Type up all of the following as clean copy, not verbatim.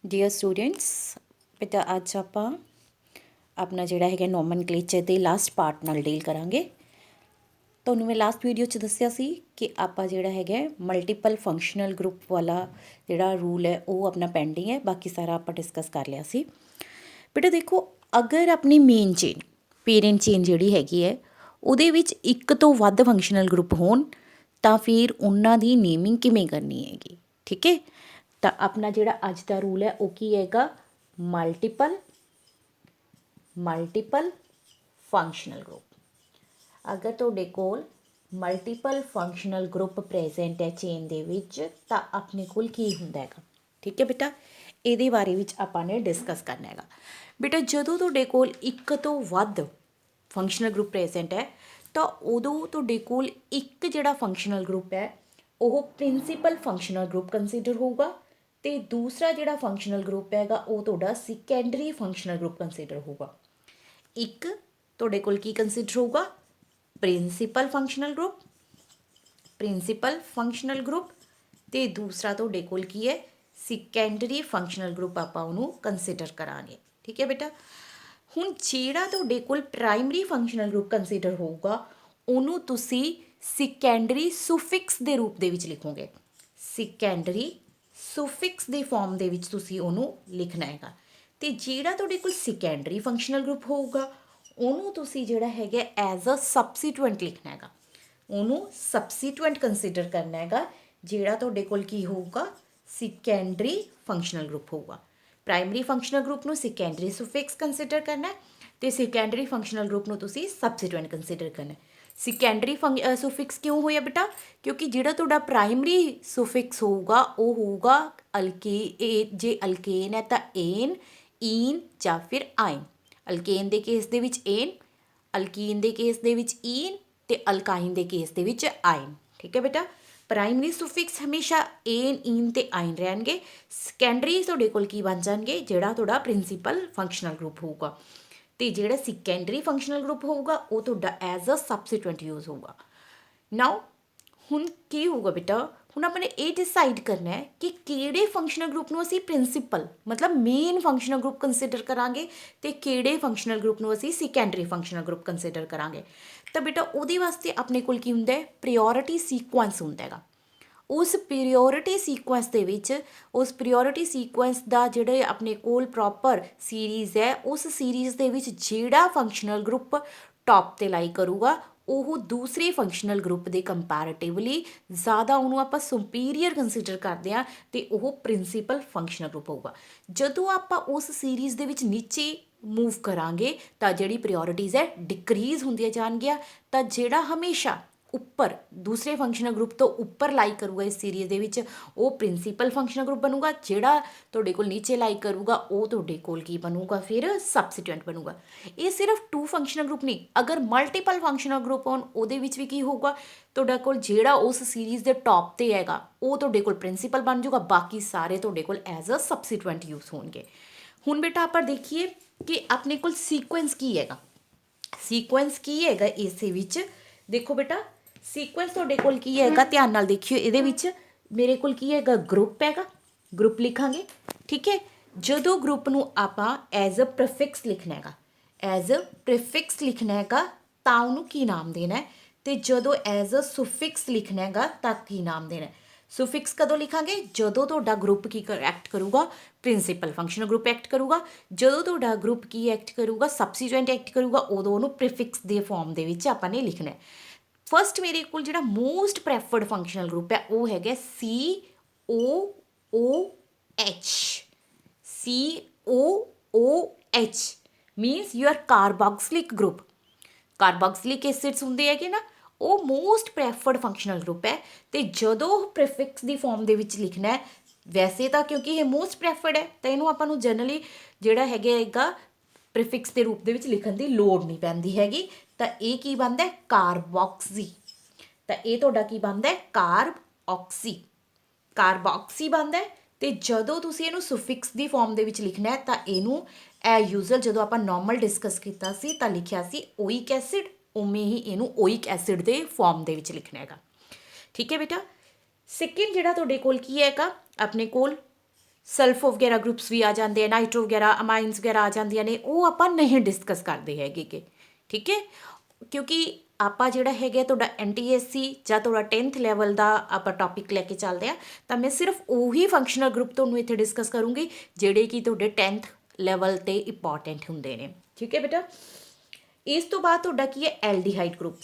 Dear students, ਬੇਟਾ ਅੱਜ ਆਪਾਂ ਆਪਣਾ ਜਿਹੜਾ ਹੈਗਾ ਨੋਮਨਕਲੇਚਰ ਦੇ ਲਾਸਟ ਪਾਰਟ ਨਾਲ ਡੀਲ ਕਰਾਂਗੇ। ਤੁਹਾਨੂੰ ਮੈਂ ਲਾਸਟ ਵੀਡੀਓ 'ਚ ਦੱਸਿਆ ਸੀ ਕਿ ਆਪਾਂ ਜਿਹੜਾ ਹੈਗਾ ਮਲਟੀਪਲ ਫੰਕਸ਼ਨਲ ਗਰੁੱਪ ਵਾਲਾ ਜਿਹੜਾ ਰੂਲ ਹੈ ਉਹ ਆਪਣਾ ਪੈਂਡਿੰਗ ਹੈ, ਬਾਕੀ ਸਾਰਾ ਆਪਾਂ ਡਿਸਕਸ ਕਰ ਲਿਆ ਸੀ। ਬੇਟਾ ਦੇਖੋ, ਅਗਰ ਆਪਣੀ ਮੇਨ ਚੇਨ ਪੇਰੈਂਟ ਚੇਨ ਜਿਹੜੀ ਹੈਗੀ ਹੈ ਉਹਦੇ ਵਿੱਚ ਇੱਕ ਤੋਂ ਵੱਧ ਫੰਕਸ਼ਨਲ ਗਰੁੱਪ ਹੋਣ ਤਾਂ ਫਿਰ ਉਹਨਾਂ ਦੀ ਨੇਮਿੰਗ ਕਿਵੇਂ ਕਰਨੀ ਹੈਗੀ, ਠੀਕ ਹੈ। ਤਾਂ ਆਪਣਾ ਜਿਹੜਾ ਅੱਜ ਦਾ ਰੂਲ ਹੈ ਉਹ ਕੀ ਹੈਗਾ, ਮਲਟੀਪਲ ਫੰਕਸ਼ਨਲ ਗਰੁੱਪ। ਅਗਰ ਤੁਹਾਡੇ ਕੋਲ ਮਲਟੀਪਲ ਫੰਕਸ਼ਨਲ ਗਰੁੱਪ ਪ੍ਰੈਜ਼ੈਂਟ ਹੈ ਚੇਨ ਦੇ ਵਿੱਚ ਤਾਂ ਆਪਣੇ ਕੋਲ ਕੀ ਹੁੰਦਾ ਹੈਗਾ, ਠੀਕ ਹੈ ਬੇਟਾ। ਇਹਦੇ ਬਾਰੇ ਵਿੱਚ ਆਪਾਂ ਨੇ ਡਿਸਕਸ ਕਰਨਾ ਹੈਗਾ। ਬੇਟਾ ਜਦੋਂ ਤੁਹਾਡੇ ਕੋਲ ਇੱਕ ਤੋਂ ਵੱਧ ਫੰਕਸ਼ਨਲ ਗਰੁੱਪ ਪ੍ਰੈਜ਼ੈਂਟ ਹੈ ਤਾਂ ਉਦੋਂ ਤੁਹਾਡੇ ਕੋਲ ਇੱਕ ਜਿਹੜਾ ਫੰਕਸ਼ਨਲ ਗਰੁੱਪ ਹੈ ਉਹ ਪ੍ਰਿੰਸੀਪਲ ਫੰਕਸ਼ਨਲ ਗਰੁੱਪ ਕੰਸੀਡਰ ਹੋਊਗਾ ਅਤੇ ਦੂਸਰਾ ਜਿਹੜਾ ਫੰਕਸ਼ਨਲ ਗਰੁੱਪ ਹੈਗਾ ਉਹ ਤੁਹਾਡਾ ਸੈਕੰਡਰੀ ਫੰਕਸ਼ਨਲ ਗਰੁੱਪ ਕੰਸੀਡਰ ਹੋਊਗਾ। ਇੱਕ ਤੁਹਾਡੇ ਕੋਲ ਕੀ ਕੰਸੀਡਰ ਹੋਊਗਾ, ਪ੍ਰਿੰਸੀਪਲ ਫੰਕਸ਼ਨਲ ਗਰੁੱਪ ਅਤੇ ਦੂਸਰਾ ਤੁਹਾਡੇ ਕੋਲ ਕੀ ਹੈ, ਸੈਕੰਡਰੀ ਫੰਕਸ਼ਨਲ ਗਰੁੱਪ ਆਪਾਂ ਉਹਨੂੰ ਕੰਸੀਡਰ ਕਰਾਂਗੇ, ਠੀਕ ਹੈ ਬੇਟਾ। ਹੁਣ ਜਿਹੜਾ ਤੁਹਾਡੇ ਕੋਲ ਪ੍ਰਾਇਮਰੀ ਫੰਕਸ਼ਨਲ ਗਰੁੱਪ ਕੰਸੀਡਰ ਹੋਊਗਾ ਉਹਨੂੰ ਤੁਸੀਂ ਸੈਕੰਡਰੀ ਸੁਫਿਕਸ ਦੇ ਰੂਪ ਦੇ ਵਿੱਚ ਲਿਖੋਗੇ। ਸੈਕੰਡਰੀ ਸੁਫਿਕਸ ਦੀ ਫਾਰਮ ਦੇ ਵਿੱਚ ਤੁਸੀਂ ਉਹਨੂੰ ਲਿਖਣਾ ਹੈਗਾ। ਅਤੇ ਜਿਹੜਾ ਤੁਹਾਡੇ ਕੋਲ ਸੈਕੰਡਰੀ ਫੰਕਸ਼ਨਲ ਗਰੁੱਪ ਹੋਊਗਾ ਉਹਨੂੰ ਤੁਸੀਂ ਜਿਹੜਾ ਹੈਗਾ ਐਜ਼ ਅ ਸਬਸਟੀਟੂਐਂਟ ਲਿਖਣਾ ਹੈਗਾ, ਉਹਨੂੰ ਸਬਸਟੀਟੂਐਂਟ ਕੰਸੀਡਰ ਕਰਨਾ ਹੈਗਾ। ਜਿਹੜਾ ਤੁਹਾਡੇ ਕੋਲ ਕੀ ਹੋਊਗਾ, ਸੈਕੰਡਰੀ ਫੰਕਸ਼ਨਲ ਗਰੁੱਪ ਹੋਊਗਾ। ਪ੍ਰਾਇਮਰੀ ਫੰਕਸ਼ਨਲ ਗਰੁੱਪ ਨੂੰ ਸੈਕੰਡਰੀ ਸੁਫਿਕਸ ਕੰਸੀਡਰ ਕਰਨਾ ਅਤੇ ਸੈਕੰਡਰੀ ਫੰਕਸ਼ਨਲ ਗਰੁੱਪ ਨੂੰ ਤੁਸੀਂ ਸਬਸਟੀਟੂਐਂਟ ਕੰਸੀਡਰ ਕਰਨਾ। ਸੈਕੰਡਰੀ ਸੁਫਿਕਸ ਕਿਉਂ ਹੋਇਆ ਬੇਟਾ, ਕਿਉਂਕਿ ਜਿਹੜਾ ਤੁਹਾਡਾ ਪ੍ਰਾਇਮਰੀ ਸੁਫਿਕਸ ਹੋਊਗਾ ਉਹ ਹੋਊਗਾ ਜੇ ਅਲਕੇਨ ਹੈ ਤਾਂ ਏਨ, ਈਨ ਜਾਂ ਫਿਰ ਆਇਨ। ਅਲਕੇਨ ਦੇ ਕੇਸ ਦੇ ਵਿੱਚ ਏਨ, ਅਲਕੀਨ ਦੇ ਕੇਸ ਦੇ ਵਿੱਚ ਈਨ ਅਤੇ ਅਲਕਾਈਨ ਦੇ ਕੇਸ ਦੇ ਵਿੱਚ ਆਇਨ, ਠੀਕ ਹੈ ਬੇਟਾ। ਪ੍ਰਾਇਮਰੀ ਸੁਫਿਕਸ ਹਮੇਸ਼ਾ ਏਨ, ਈਨ ਅਤੇ ਆਇਨ ਰਹਿਣਗੇ। ਸੈਕੰਡਰੀ ਤੁਹਾਡੇ ਕੋਲ ਕੀ ਬਣ ਜਾਣਗੇ, ਜਿਹੜਾ ਤੁਹਾਡਾ ਪ੍ਰਿੰਸੀਪਲ ਫੰਕਸ਼ਨਲ ਗਰੁੱਪ ਹੋਊਗਾ ਅਤੇ ਜਿਹੜਾ ਸੈਕੰਡਰੀ ਫੰਕਸ਼ਨਲ ਗਰੁੱਪ ਹੋਊਗਾ ਉਹ ਤੁਹਾਡਾ ਐਜ਼ ਅ ਸਬਸਟੀਟੂਐਂਟ ਯੂਜ਼ ਹੋਊਗਾ। ਨਾਓ ਹੁਣ ਕੀ ਹੋਊਗਾ ਬੇਟਾ, ਹੁਣ ਆਪਾਂ ਨੇ ਇਹ ਡਿਸਾਈਡ ਕਰਨਾ ਹੈ ਕਿ ਕਿਹੜੇ ਫੰਕਸ਼ਨਲ ਗਰੁੱਪ ਨੂੰ ਅਸੀਂ ਪ੍ਰਿੰਸੀਪਲ ਮਤਲਬ ਮੇਨ ਫੰਕਸ਼ਨਲ ਗਰੁੱਪ ਕੰਸੀਡਰ ਕਰਾਂਗੇ ਅਤੇ ਕਿਹੜੇ ਫੰਕਸ਼ਨਲ ਗਰੁੱਪ ਨੂੰ ਅਸੀਂ ਸੈਕੰਡਰੀ ਫੰਕਸ਼ਨਲ ਗਰੁੱਪ ਕੰਸੀਡਰ ਕਰਾਂਗੇ। ਤਾਂ ਬੇਟਾ ਉਹਦੇ ਵਾਸਤੇ ਆਪਣੇ ਕੋਲ ਕੀ ਹੁੰਦਾ ਹੈ, ਪ੍ਰਾਇਓਰਟੀ ਸੀਕੁਐਂਸ ਹੁੰਦਾ ਹੈਗਾ। ਉਸ ਪ੍ਰਾਇਓਰਟੀ ਸੀਕੁਐਂਸ ਦੇ ਵਿੱਚ ਉਸ ਪ੍ਰਾਇਓਰਟੀ ਸੀਕੁਐਂਸ ਦਾ ਜਿਹੜੇ ਆਪਣੇ ਕੋਲ ਪ੍ਰੋਪਰ ਸੀਰੀਜ਼ ਹੈ ਉਸ ਸੀਰੀਜ਼ ਦੇ ਵਿੱਚ ਜਿਹੜਾ ਫੰਕਸ਼ਨਲ ਗਰੁੱਪ ਟੌਪ 'ਤੇ ਲਾਈ ਕਰੂਗਾ ਉਹ ਦੂਸਰੇ ਫੰਕਸ਼ਨਲ ਗਰੁੱਪ ਦੇ ਕੰਪੈਰੇਟਿਵਲੀ ਜ਼ਿਆਦਾ ਉਹਨੂੰ ਆਪਾਂ ਸੁਪੀਰੀਅਰ ਕੰਸੀਡਰ ਕਰਦੇ ਹਾਂ ਅਤੇ ਉਹ ਪ੍ਰਿੰਸੀਪਲ ਫੰਕਸ਼ਨਲ ਗਰੁੱਪ ਹੋਊਗਾ। ਜਦੋਂ ਆਪਾਂ ਉਸ ਸੀਰੀਜ਼ ਦੇ ਵਿੱਚ ਨੀਚੇ ਮੂਵ ਕਰਾਂਗੇ ਤਾਂ ਜਿਹੜੀ ਪ੍ਰਾਇਓਰਟੀਜ਼ ਹੈ ਡਿਕਰੀਜ਼ ਹੁੰਦੀਆਂ ਜਾਣਗੀਆਂ, ਤਾਂ ਜਿਹੜਾ ਹਮੇਸ਼ਾ ਉੱਪਰ ਦੂਸਰੇ ਫੰਕਸ਼ਨਲ ਗਰੁੱਪ ਤੋਂ ਉੱਪਰ ਲਾਈ ਕਰੂਗਾ ਇਸ ਸੀਰੀਜ਼ ਦੇ ਵਿੱਚ ਉਹ ਪ੍ਰਿੰਸੀਪਲ ਫੰਕਸ਼ਨਲ ਗਰੁੱਪ ਬਣੂਗਾ। ਜਿਹੜਾ ਤੁਹਾਡੇ ਕੋਲ ਨੀਚੇ ਲਾਈ ਕਰੂਗਾ ਉਹ ਤੁਹਾਡੇ ਕੋਲ ਕੀ ਬਣੂਗਾ, ਫਿਰ ਸਬਸਟੀਟੂਐਂਟ ਬਣੂਗਾ। ਇਹ ਸਿਰਫ 2 ਫੰਕਸ਼ਨਲ ਗਰੁੱਪ ਨਹੀਂ, ਅਗਰ ਮਲਟੀਪਲ ਫੰਕਸ਼ਨਲ ਗਰੁੱਪ ਹੋਣ ਉਹਦੇ ਵਿੱਚ ਵੀ ਕੀ ਹੋਊਗਾ, ਤੁਹਾਡੇ ਕੋਲ ਜਿਹੜਾ ਉਸ ਸੀਰੀਜ਼ ਦੇ ਟੌਪ 'ਤੇ ਹੈਗਾ ਉਹ ਤੁਹਾਡੇ ਕੋਲ ਪ੍ਰਿੰਸੀਪਲ ਬਣ ਜਾਊਗਾ, ਬਾਕੀ ਸਾਰੇ ਤੁਹਾਡੇ ਕੋਲ ਐਜ਼ ਅ ਸਬਸਟੀਟੂਐਂਟ ਯੂਜ਼ ਹੋਣਗੇ। ਹੁਣ ਬੇਟਾ ਆਪਾਂ ਦੇਖੀਏ ਕਿ ਆਪਣੇ ਕੋਲ ਸੀਕੁਐਂਸ ਕੀ ਹੈਗਾ। ਸੀਕੁਐਂਸ ਕੀ ਹੈਗਾ ਇਸੇ ਵਿੱਚ, ਦੇਖੋ ਬੇਟਾ ਸੀਕੁਐਂਸ ਤੁਹਾਡੇ ਕੋਲ ਕੀ ਹੈਗਾ, ਧਿਆਨ ਨਾਲ ਦੇਖਿਓ। ਇਹਦੇ ਵਿੱਚ ਮੇਰੇ ਕੋਲ ਕੀ ਹੈਗਾ, ਗਰੁੱਪ ਹੈਗਾ, ਗਰੁੱਪ ਲਿਖਾਂਗੇ, ਠੀਕ ਹੈ। ਜਦੋਂ ਗਰੁੱਪ ਨੂੰ ਆਪਾਂ ਐਜ਼ ਅ ਪ੍ਰੀਫਿਕਸ ਲਿਖਣਾ ਹੈਗਾ, ਐਜ਼ ਅ ਪ੍ਰੀਫਿਕਸ ਲਿਖਣਾ ਹੈਗਾ ਤਾਂ ਉਹਨੂੰ ਕੀ ਨਾਮ ਦੇਣਾ ਹੈ, ਅਤੇ ਜਦੋਂ ਐਜ਼ ਅ ਸੁਫਿਕਸ ਲਿਖਣਾ ਹੈਗਾ ਤਾਂ ਕੀ ਨਾਮ ਦੇਣਾ। ਸੁਫਿਕਸ ਕਦੋਂ ਲਿਖਾਂਗੇ, ਜਦੋਂ ਤੁਹਾਡਾ ਗਰੁੱਪ ਕੀ ਐਕਟ ਕਰੂਗਾ, ਪ੍ਰਿੰਸੀਪਲ ਫੰਕਸ਼ਨਲ ਗਰੁੱਪ ਐਕਟ ਕਰੂਗਾ। ਜਦੋਂ ਤੁਹਾਡਾ ਗਰੁੱਪ ਕੀ ਐਕਟ ਕਰੂਗਾ, ਸਬਸਟੀਟੂਐਂਟ ਐਕਟ ਕਰੂਗਾ, ਉਦੋਂ ਉਹਨੂੰ ਪ੍ਰੀਫਿਕਸ ਦੇ ਫਾਰਮ ਦੇ ਵਿੱਚ ਆਪਾਂ ਨੇ ਲਿਖਣਾ ਹੈ। ਫਸਟ ਮੇਰੇ ਕੋਲ ਜਿਹੜਾ ਮੋਸਟ ਪ੍ਰੈਫਰਡ ਫੰਕਸ਼ਨਲ ਗਰੁੱਪ ਹੈ ਉਹ ਹੈਗਾ COOH। COOH means your carboxylic group. Carboxylic acids ਹੁੰਦੇ ਹੈਗੇ ਨਾ, ਉਹ ਮੋਸਟ ਪ੍ਰੈਫਰਡ ਫੰਕਸ਼ਨਲ ਗਰੁੱਪ ਹੈ। ਅਤੇ ਜਦੋਂ ਪ੍ਰੀਫਿਕਸ ਦੀ ਫਾਰਮ ਦੇ ਵਿੱਚ ਲਿਖਣਾ ਹੈ, ਵੈਸੇ ਤਾਂ ਕਿਉਂਕਿ ਇਹ ਮੋਸਟ ਪ੍ਰੈਫਰਡ ਹੈ ਤਾਂ ਇਹਨੂੰ ਆਪਾਂ ਨੂੰ ਜਨਰਲੀ ਜਿਹੜਾ ਹੈਗਾ ਪ੍ਰੀਫਿਕਸ ਦੇ ਰੂਪ ਦੇ ਵਿੱਚ ਲਿਖਣ ਦੀ ਲੋੜ ਨਹੀਂ ਪੈਂਦੀ ਹੈਗੀ। ਤਾਂ ਇਹ ਕੀ ਬਣਦਾ, ਕਾਰਬੋਕਸੀ। ਤਾਂ ਇਹ ਤੁਹਾਡਾ ਕੀ ਬਣਦਾ, ਕਾਰਬੋਕਸੀ ਬਣਦਾ। ਅਤੇ ਜਦੋਂ ਤੁਸੀਂ ਇਹਨੂੰ ਸੁਫਿਕਸ ਦੀ ਫਾਰਮ ਦੇ ਵਿੱਚ ਲਿਖਣਾ ਹੈ ਤਾਂ ਇਹਨੂੰ ਯੂਜ਼ਲ ਜਦੋਂ ਆਪਾਂ ਨੋਰਮਲ ਡਿਸਕਸ ਕੀਤਾ ਸੀ ਤਾਂ ਲਿਖਿਆ ਸੀ ਓਇਕ ਐਸਿਡ, ਉਵੇਂ ਹੀ ਇਹਨੂੰ ਓਇਕ ਐਸਿਡ ਦੇ ਫਾਰਮ ਦੇ ਵਿੱਚ ਲਿਖਣਾ ਹੈਗਾ, ਠੀਕ ਹੈ ਬੇਟਾ। ਸੈਕਿੰਡ ਜਿਹੜਾ ਤੁਹਾਡੇ ਕੋਲ ਕੀ ਹੈਗਾ, ਆਪਣੇ ਕੋਲ ਸਲਫੋ ਵਗੈਰਾ ਗਰੁੱਪਸ ਵੀ ਆ ਜਾਂਦੇ ਆ, ਨਾਈਟ੍ਰੋ ਵਗੈਰਾ, ਅਮਾਈਨਸ ਵਗੈਰਾ ਆ ਜਾਂਦੀਆਂ ਨੇ, ਉਹ ਆਪਾਂ ਨਹੀਂ ਡਿਸਕਸ ਕਰਦੇ ਹੈਗੇ ਕਿ ਠੀਕ ਹੈ, ਕਿਉਂਕਿ ਆਪਾਂ ਜਿਹੜਾ ਹੈਗਾ ਤੁਹਾਡਾ NTSC ਜਾਂ ਤੁਹਾਡਾ 10th ਲੈਵਲ ਦਾ ਆਪਾਂ ਟੌਪਿਕ ਲੈ ਕੇ ਚੱਲਦੇ ਆ, ਤਾਂ ਮੈਂ ਸਿਰਫ ਉਹੀ ਫੰਕਸ਼ਨਲ ਗਰੁੱਪ ਤੁਹਾਨੂੰ ਇੱਥੇ ਡਿਸਕਸ ਕਰੂੰਗੀ ਜਿਹੜੇ ਕਿ ਤੁਹਾਡੇ 10th ਲੈਵਲ 'ਤੇ ਇੰਪੋਰਟੈਂਟ ਹੁੰਦੇ ਨੇ। ਠੀਕ ਹੈ ਬੇਟਾ। ਇਸ ਤੋਂ ਬਾਅਦ ਤੁਹਾਡਾ ਕੀ ਹੈ, ਐਲਡੀਹਾਈਡ ਗਰੁੱਪ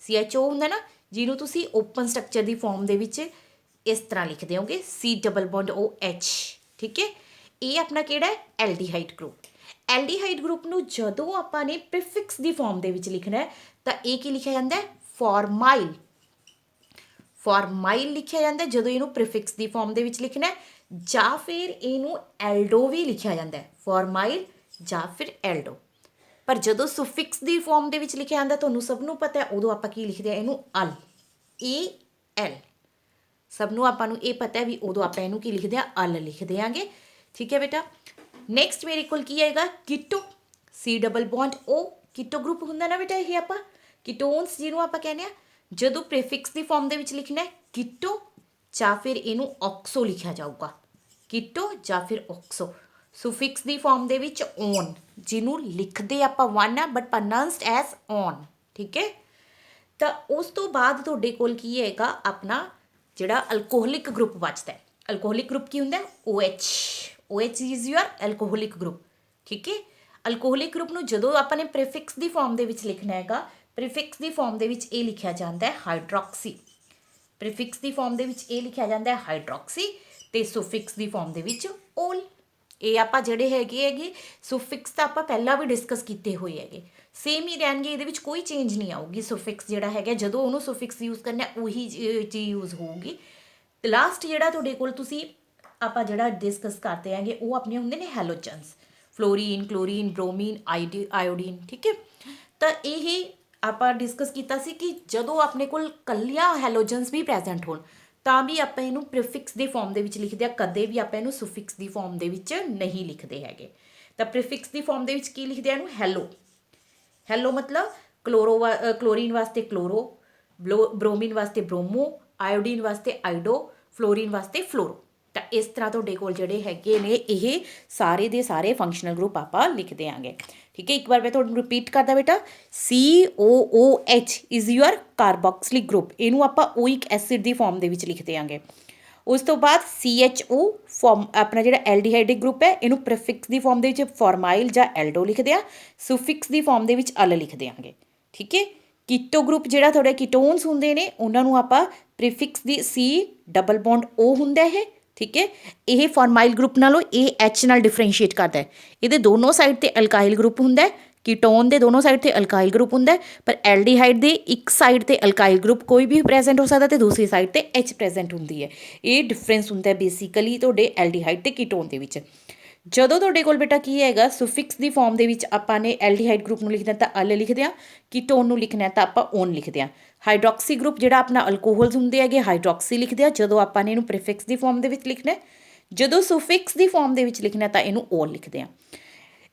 CHO ਹੁੰਦਾ ਨਾ, ਜਿਹਨੂੰ ਤੁਸੀਂ ਓਪਨ ਸਟਰਕਚਰ ਦੀ ਫਾਰਮ ਦੇ ਵਿੱਚ ਇਸ ਤਰ੍ਹਾਂ ਲਿਖਦੇ ਹੋਗੇ C+OH। ਠੀਕ ਹੈ, ਇਹ ਆਪਣਾ ਕਿਹੜਾ ਹੈ, ਐਲਡੀਹਾਈਡ ਗਰੁੱਪ। ਐਲਡੀਹਾਈਡ ਗਰੁੱਪ ਨੂੰ ਜਦੋਂ ਆਪਾਂ ਨੇ ਪ੍ਰੀਫਿਕਸ ਦੀ ਫਾਰਮ ਦੇ ਵਿੱਚ ਲਿਖਣਾ ਹੈ ਤਾਂ ਇਹ ਕੀ ਲਿਖਿਆ ਜਾਂਦਾ ਹੈ, ਫਾਰਮਾਈਲ ਲਿਖਿਆ ਜਾਂਦਾ ਜਦੋਂ ਇਹਨੂੰ ਪ੍ਰੀਫਿਕਸ ਦੀ ਫਾਰਮ ਦੇ ਵਿੱਚ ਲਿਖਣਾ ਹੈ, ਜਾਂ ਫਿਰ ਇਹਨੂੰ ਐਲਡੋ ਵੀ ਲਿਖਿਆ ਜਾਂਦਾ ਹੈ, ਫਾਰਮਾਈਲ ਜਾਂ ਫਿਰ ਐਲਡੋ। ਪਰ ਜਦੋਂ ਸੁਫਿਕਸ ਦੀ ਫਾਰਮ ਦੇ ਵਿੱਚ ਲਿਖਿਆ ਜਾਂਦਾ, ਤੁਹਾਨੂੰ ਸਭ ਨੂੰ ਪਤਾ ਹੈ, ਉਦੋਂ ਆਪਾਂ ਕੀ ਲਿਖਦੇ ਆ, ਇਹਨੂੰ ਅਲ, AL। ਸਭ ਨੂੰ ਆਪਾਂ ਨੂੰ ਇਹ ਪਤਾ ਹੈ ਵੀ ਉਦੋਂ ਆਪਾਂ ਇਹਨੂੰ ਕੀ ਲਿਖਦੇ ਆ, ਅਲ ਲਿਖ ਦਿਆਂਗੇ। ਠੀਕ ਹੈ ਬੇਟਾ। ਨੈਕਸਟ ਮੇਰੇ ਕੋਲ ਕੀ ਆਏਗਾ, ਕੀਟੋ, C+O। ਕੀਟੋ ਗਰੁੱਪ ਹੁੰਦਾ ਨਾ ਬੇਟਾ, ਇਹ ਆਪਾਂ ਕੀਟੋਨਸ ਜਿਹਨੂੰ ਆਪਾਂ ਕਹਿੰਦੇ ਆ, ਜਦੋਂ ਪ੍ਰੀਫਿਕਸ ਦੀ ਫਾਰਮ ਦੇ ਵਿੱਚ ਲਿਖਣਾ ਹੈ ਕੀਟੋ ਜਾਂ ਫਿਰ ਇਹਨੂੰ ਆਕਸੋ ਲਿਖਿਆ ਜਾਊਗਾ, ਕੀਟੋ ਜਾਂ ਫਿਰ ਆਕਸੋ। ਸੁਫਿਕਸ ਦੀ ਫਾਰਮ ਦੇ ਵਿੱਚ ਓਨ, ਜਿਹਨੂੰ ਲਿਖਦੇ ਆਪਾਂ 1 ਆ ਬਟ ਪ੍ਰੋਨਾਂਸਡ ਐਜ਼ ਓਨ। ਠੀਕ ਹੈ। ਤਾਂ ਉਸ ਤੋਂ ਬਾਅਦ ਤੁਹਾਡੇ ਕੋਲ ਕੀ ਹੈਗਾ, ਆਪਣਾ ਜਿਹੜਾ ਅਲਕੋਹਲਿਕ ਗਰੁੱਪ ਬਚਦਾ ਹੈ। ਅਲਕੋਹਲਿਕ ਗਰੁੱਪ ਕੀ ਹੁੰਦਾ, OH is your alcoholic group. ਠੀਕ ਹੈ। ਅਲਕੋਹਲਿਕ ਗਰੁੱਪ ਨੂੰ ਜਦੋਂ ਆਪਾਂ ਨੇ ਪ੍ਰੀਫਿਕਸ ਦੀ ਫਾਰਮ ਦੇ ਵਿੱਚ ਲਿਖਣਾ ਹੈਗਾ, ਪ੍ਰੀਫਿਕਸ ਦੀ ਫਾਰਮ ਦੇ ਵਿੱਚ ਇਹ ਲਿਖਿਆ ਜਾਂਦਾ ਹੈ ਹਾਈਡਰੋਕਸੀ। ਪ੍ਰੀਫਿਕਸ ਦੀ ਫਾਰਮ ਦੇ ਵਿੱਚ ਇਹ ਲਿਖਿਆ ਜਾਂਦਾ ਹੈ ਹਾਈਡਰੋਕਸੀ, ਤੇ ਸੁਫਿਕਸ ਦੀ ਫਾਰਮ ਦੇ ਵਿੱਚ ਓਲ। ਇਹ ਆਪਾਂ ਜਿਹੜੇ ਹੈਗੇ ਸੁਫਿਕਸ ਤਾਂ ਆਪਾਂ ਪਹਿਲਾਂ ਵੀ ਡਿਸਕਸ ਕੀਤੇ ਹੋਏ ਹੈਗੇ, ਸੇਮ ਹੀ ਰਹਿਣਗੇ, ਇਹਦੇ ਵਿੱਚ ਕੋਈ ਚੇਂਜ ਨਹੀਂ ਆਊਗੀ। ਸੁਫਿਕਸ ਜਿਹੜਾ ਹੈਗਾ, ਜਦੋਂ ਉਹਨੂੰ ਸੁਫਿਕਸ ਯੂਜ਼ ਕਰਨਾ ਉਹੀ ਚੀਜ਼ ਯੂਜ਼ ਹੋਊਗੀ। ਲਾਸਟ ਜਿਹੜਾ ਤੁਹਾਡੇ ਕੋਲ ਤੁਸੀਂ ਆਪਾਂ ਜਿਹੜਾ ਡਿਸਕਸ ਕਰਦੇ ਹੈਗੇ, ਉਹ ਆਪਣੇ ਹੁੰਦੇ ਨੇ ਹੈਲੋਜਨਸ, ਫਲੋਰੀਨ, ਕਲੋਰੀਨ, ਬ੍ਰੋਮੀਨ, ਆਇਓਡੀਨ। ਠੀਕ ਹੈ। ਤਾਂ ਇਹ ਆਪਾਂ ਡਿਸਕਸ ਕੀਤਾ ਸੀ ਕਿ ਜਦੋਂ ਆਪਣੇ ਕੋਲ ਕੱਲੀਆਂ ਹੈਲੋਜਨਸ ਵੀ ਪ੍ਰੈਜ਼ੈਂਟ ਹੋਣ ਤਾਂ ਵੀ ਆਪਾਂ ਇਹਨੂੰ ਪ੍ਰੀਫਿਕਸ ਦੀ ਫਾਰਮ ਦੇ ਵਿੱਚ ਲਿਖਦੇ ਆ, ਕਦੇ ਵੀ ਆਪਾਂ ਇਹਨੂੰ ਸੁਫਿਕਸ ਦੀ ਫਾਰਮ ਦੇ ਵਿੱਚ ਨਹੀਂ ਲਿਖਦੇ ਹੈਗੇ। ਤਾਂ ਪ੍ਰੀਫਿਕਸ ਦੀ ਫਾਰਮ ਦੇ ਵਿੱਚ ਕੀ ਲਿਖਦੇ ਆ, ਇਹਨੂੰ ਹੈਲੋ ਮਤਲਬ ਕਲੋਰੀਨ ਵਾਸਤੇ ਕਲੋਰੋ, ਬ੍ਰੋਮੀਨ ਵਾਸਤੇ ਬ੍ਰੋਮੋ, ਆਇਓਡੀਨ ਵਾਸਤੇ ਆਈਡੋ, ਫਲੋਰੀਨ ਵਾਸਤੇ ਫਲੋਰੋ। ਤਾਂ ਇਸ ਤਰ੍ਹਾਂ ਤੁਹਾਡੇ ਕੋਲ ਜਿਹੜੇ ਹੈਗੇ ਨੇ ਇਹ ਸਾਰੇ ਦੇ ਸਾਰੇ ਫੰਕਸ਼ਨਲ ਗਰੁੱਪ ਆਪਾਂ ਲਿਖ ਦਿਆਂਗੇ। ਠੀਕ ਹੈ। ਇੱਕ ਵਾਰ ਮੈਂ ਤੁਹਾਨੂੰ ਰਿਪੀਟ ਕਰਦਾ ਬੇਟਾ, COOH is your carboxylic group, ਇਹਨੂੰ ਆਪਾਂ ਓਇਕ ਐਸਿਡ ਦੀ ਫਾਰਮ ਦੇ ਵਿੱਚ ਲਿਖ ਦਿਆਂਗੇ। ਉਸ ਤੋਂ ਬਾਅਦ CHO ਫਾਰਮ ਆਪਣਾ ਜਿਹੜਾ ਐਲਡੀਹਾਈਡਿਕ ਗਰੁੱਪ ਹੈ, ਇਹਨੂੰ ਪ੍ਰੀਫਿਕਸ ਦੀ ਫਾਰਮ ਦੇ ਵਿੱਚ ਫਾਰਮਾਈਲ ਜਾਂ ਐਲਡੋ ਲਿਖਦੇ ਆ, ਸੁਫਿਕਸ ਦੀ ਫਾਰਮ ਦੇ ਵਿੱਚ ਅਲ ਲਿਖ ਦਿਆਂਗੇ। ਠੀਕ ਹੈ। ਕੀਟੋ ਗਰੁੱਪ ਜਿਹੜਾ ਤੁਹਾਡੇ ਕੀਟੋਨਸ ਹੁੰਦੇ ਨੇ, ਉਹਨਾਂ ਨੂੰ ਆਪਾਂ ਪ੍ਰੀਫਿਕਸ ਦੀ C+O ਹੁੰਦਾ ਇਹ। ਠੀਕ ਹੈ। ਇਹ ਫਾਰਮਾਈਲ ਗਰੁੱਪ ਨਾਲੋਂ AH ਨਾਲ ਡਿਫਰੈਂਸ਼ੀਏਟ ਕਰਦਾ ਹੈ। ਇਹਦੇ ਦੋਨੋਂ ਸਾਈਡ 'ਤੇ ਅਲਕਾਈਲ ਗਰੁੱਪ ਹੁੰਦਾ ਹੈ, ਕੀਟੋਨ ਦੇ ਦੋਨੋਂ ਸਾਈਡ 'ਤੇ ਅਲਕਾਈਲ ਗਰੁੱਪ ਹੁੰਦਾ ਹੈ, ਪਰ ਐਲਡੀਹਾਈਡ ਦੇ ਇੱਕ ਸਾਈਡ 'ਤੇ ਅਲਕਾਈਲ ਗਰੁੱਪ ਕੋਈ ਵੀ ਪ੍ਰੈਜ਼ੈਂਟ ਹੋ ਸਕਦਾ, ਤੇ ਦੂਸਰੀ ਸਾਈਡ 'ਤੇ H ਪ੍ਰੈਜ਼ੈਂਟ ਹੁੰਦੀ ਹੈ। ਇਹ ਡਿਫਰੈਂਸ ਹੁੰਦਾ ਹੈ ਬੇਸਿਕਲੀ ਤੁਹਾਡੇ ਐਲਡੀਹਾਈਡ ਤੇ ਕੀਟੋਨ ਦੇ ਵਿੱਚ। ਜਦੋਂ ਤੁਹਾਡੇ ਕੋਲ ਬੇਟਾ ਕੀ ਹੈਗਾ, ਸੁਫਿਕਸ ਦੀ ਫਾਰਮ ਦੇ ਵਿੱਚ ਆਪਾਂ ਨੇ ਐਲਡੀਹਾਈਡ ਗਰੁੱਪ ਨੂੰ ਲਿਖਣਾ ਤਾਂ ਅਲ ਲਿਖਦੇ ਹਾਂ, ਕੀਟੋਨ ਨੂੰ ਲਿਖਣਾ ਤਾਂ ਆਪਾਂ ਓਨ ਲਿਖਦੇ ਹਾਂ। ਹਾਈਡਰੋਕਸੀ ਗਰੁੱਪ ਜਿਹੜਾ ਆਪਣਾ ਅਲਕੋਹਲਸ ਹੁੰਦੇ ਹੈਗੇ, ਹਾਈਡਰੋਕਸੀ ਲਿਖਦੇ ਆ ਜਦੋਂ ਆਪਾਂ ਨੇ ਇਹਨੂੰ ਪ੍ਰੀਫਿਕਸ ਦੀ ਫਾਰਮ ਦੇ ਵਿੱਚ ਲਿਖਣਾ। ਜਦੋਂ ਸੁਫਿਕਸ ਦੀ ਫਾਰਮ ਦੇ ਵਿੱਚ ਲਿਖਣਾ ਤਾਂ ਇਹਨੂੰ ਓਲ ਲਿਖਦੇ ਆ।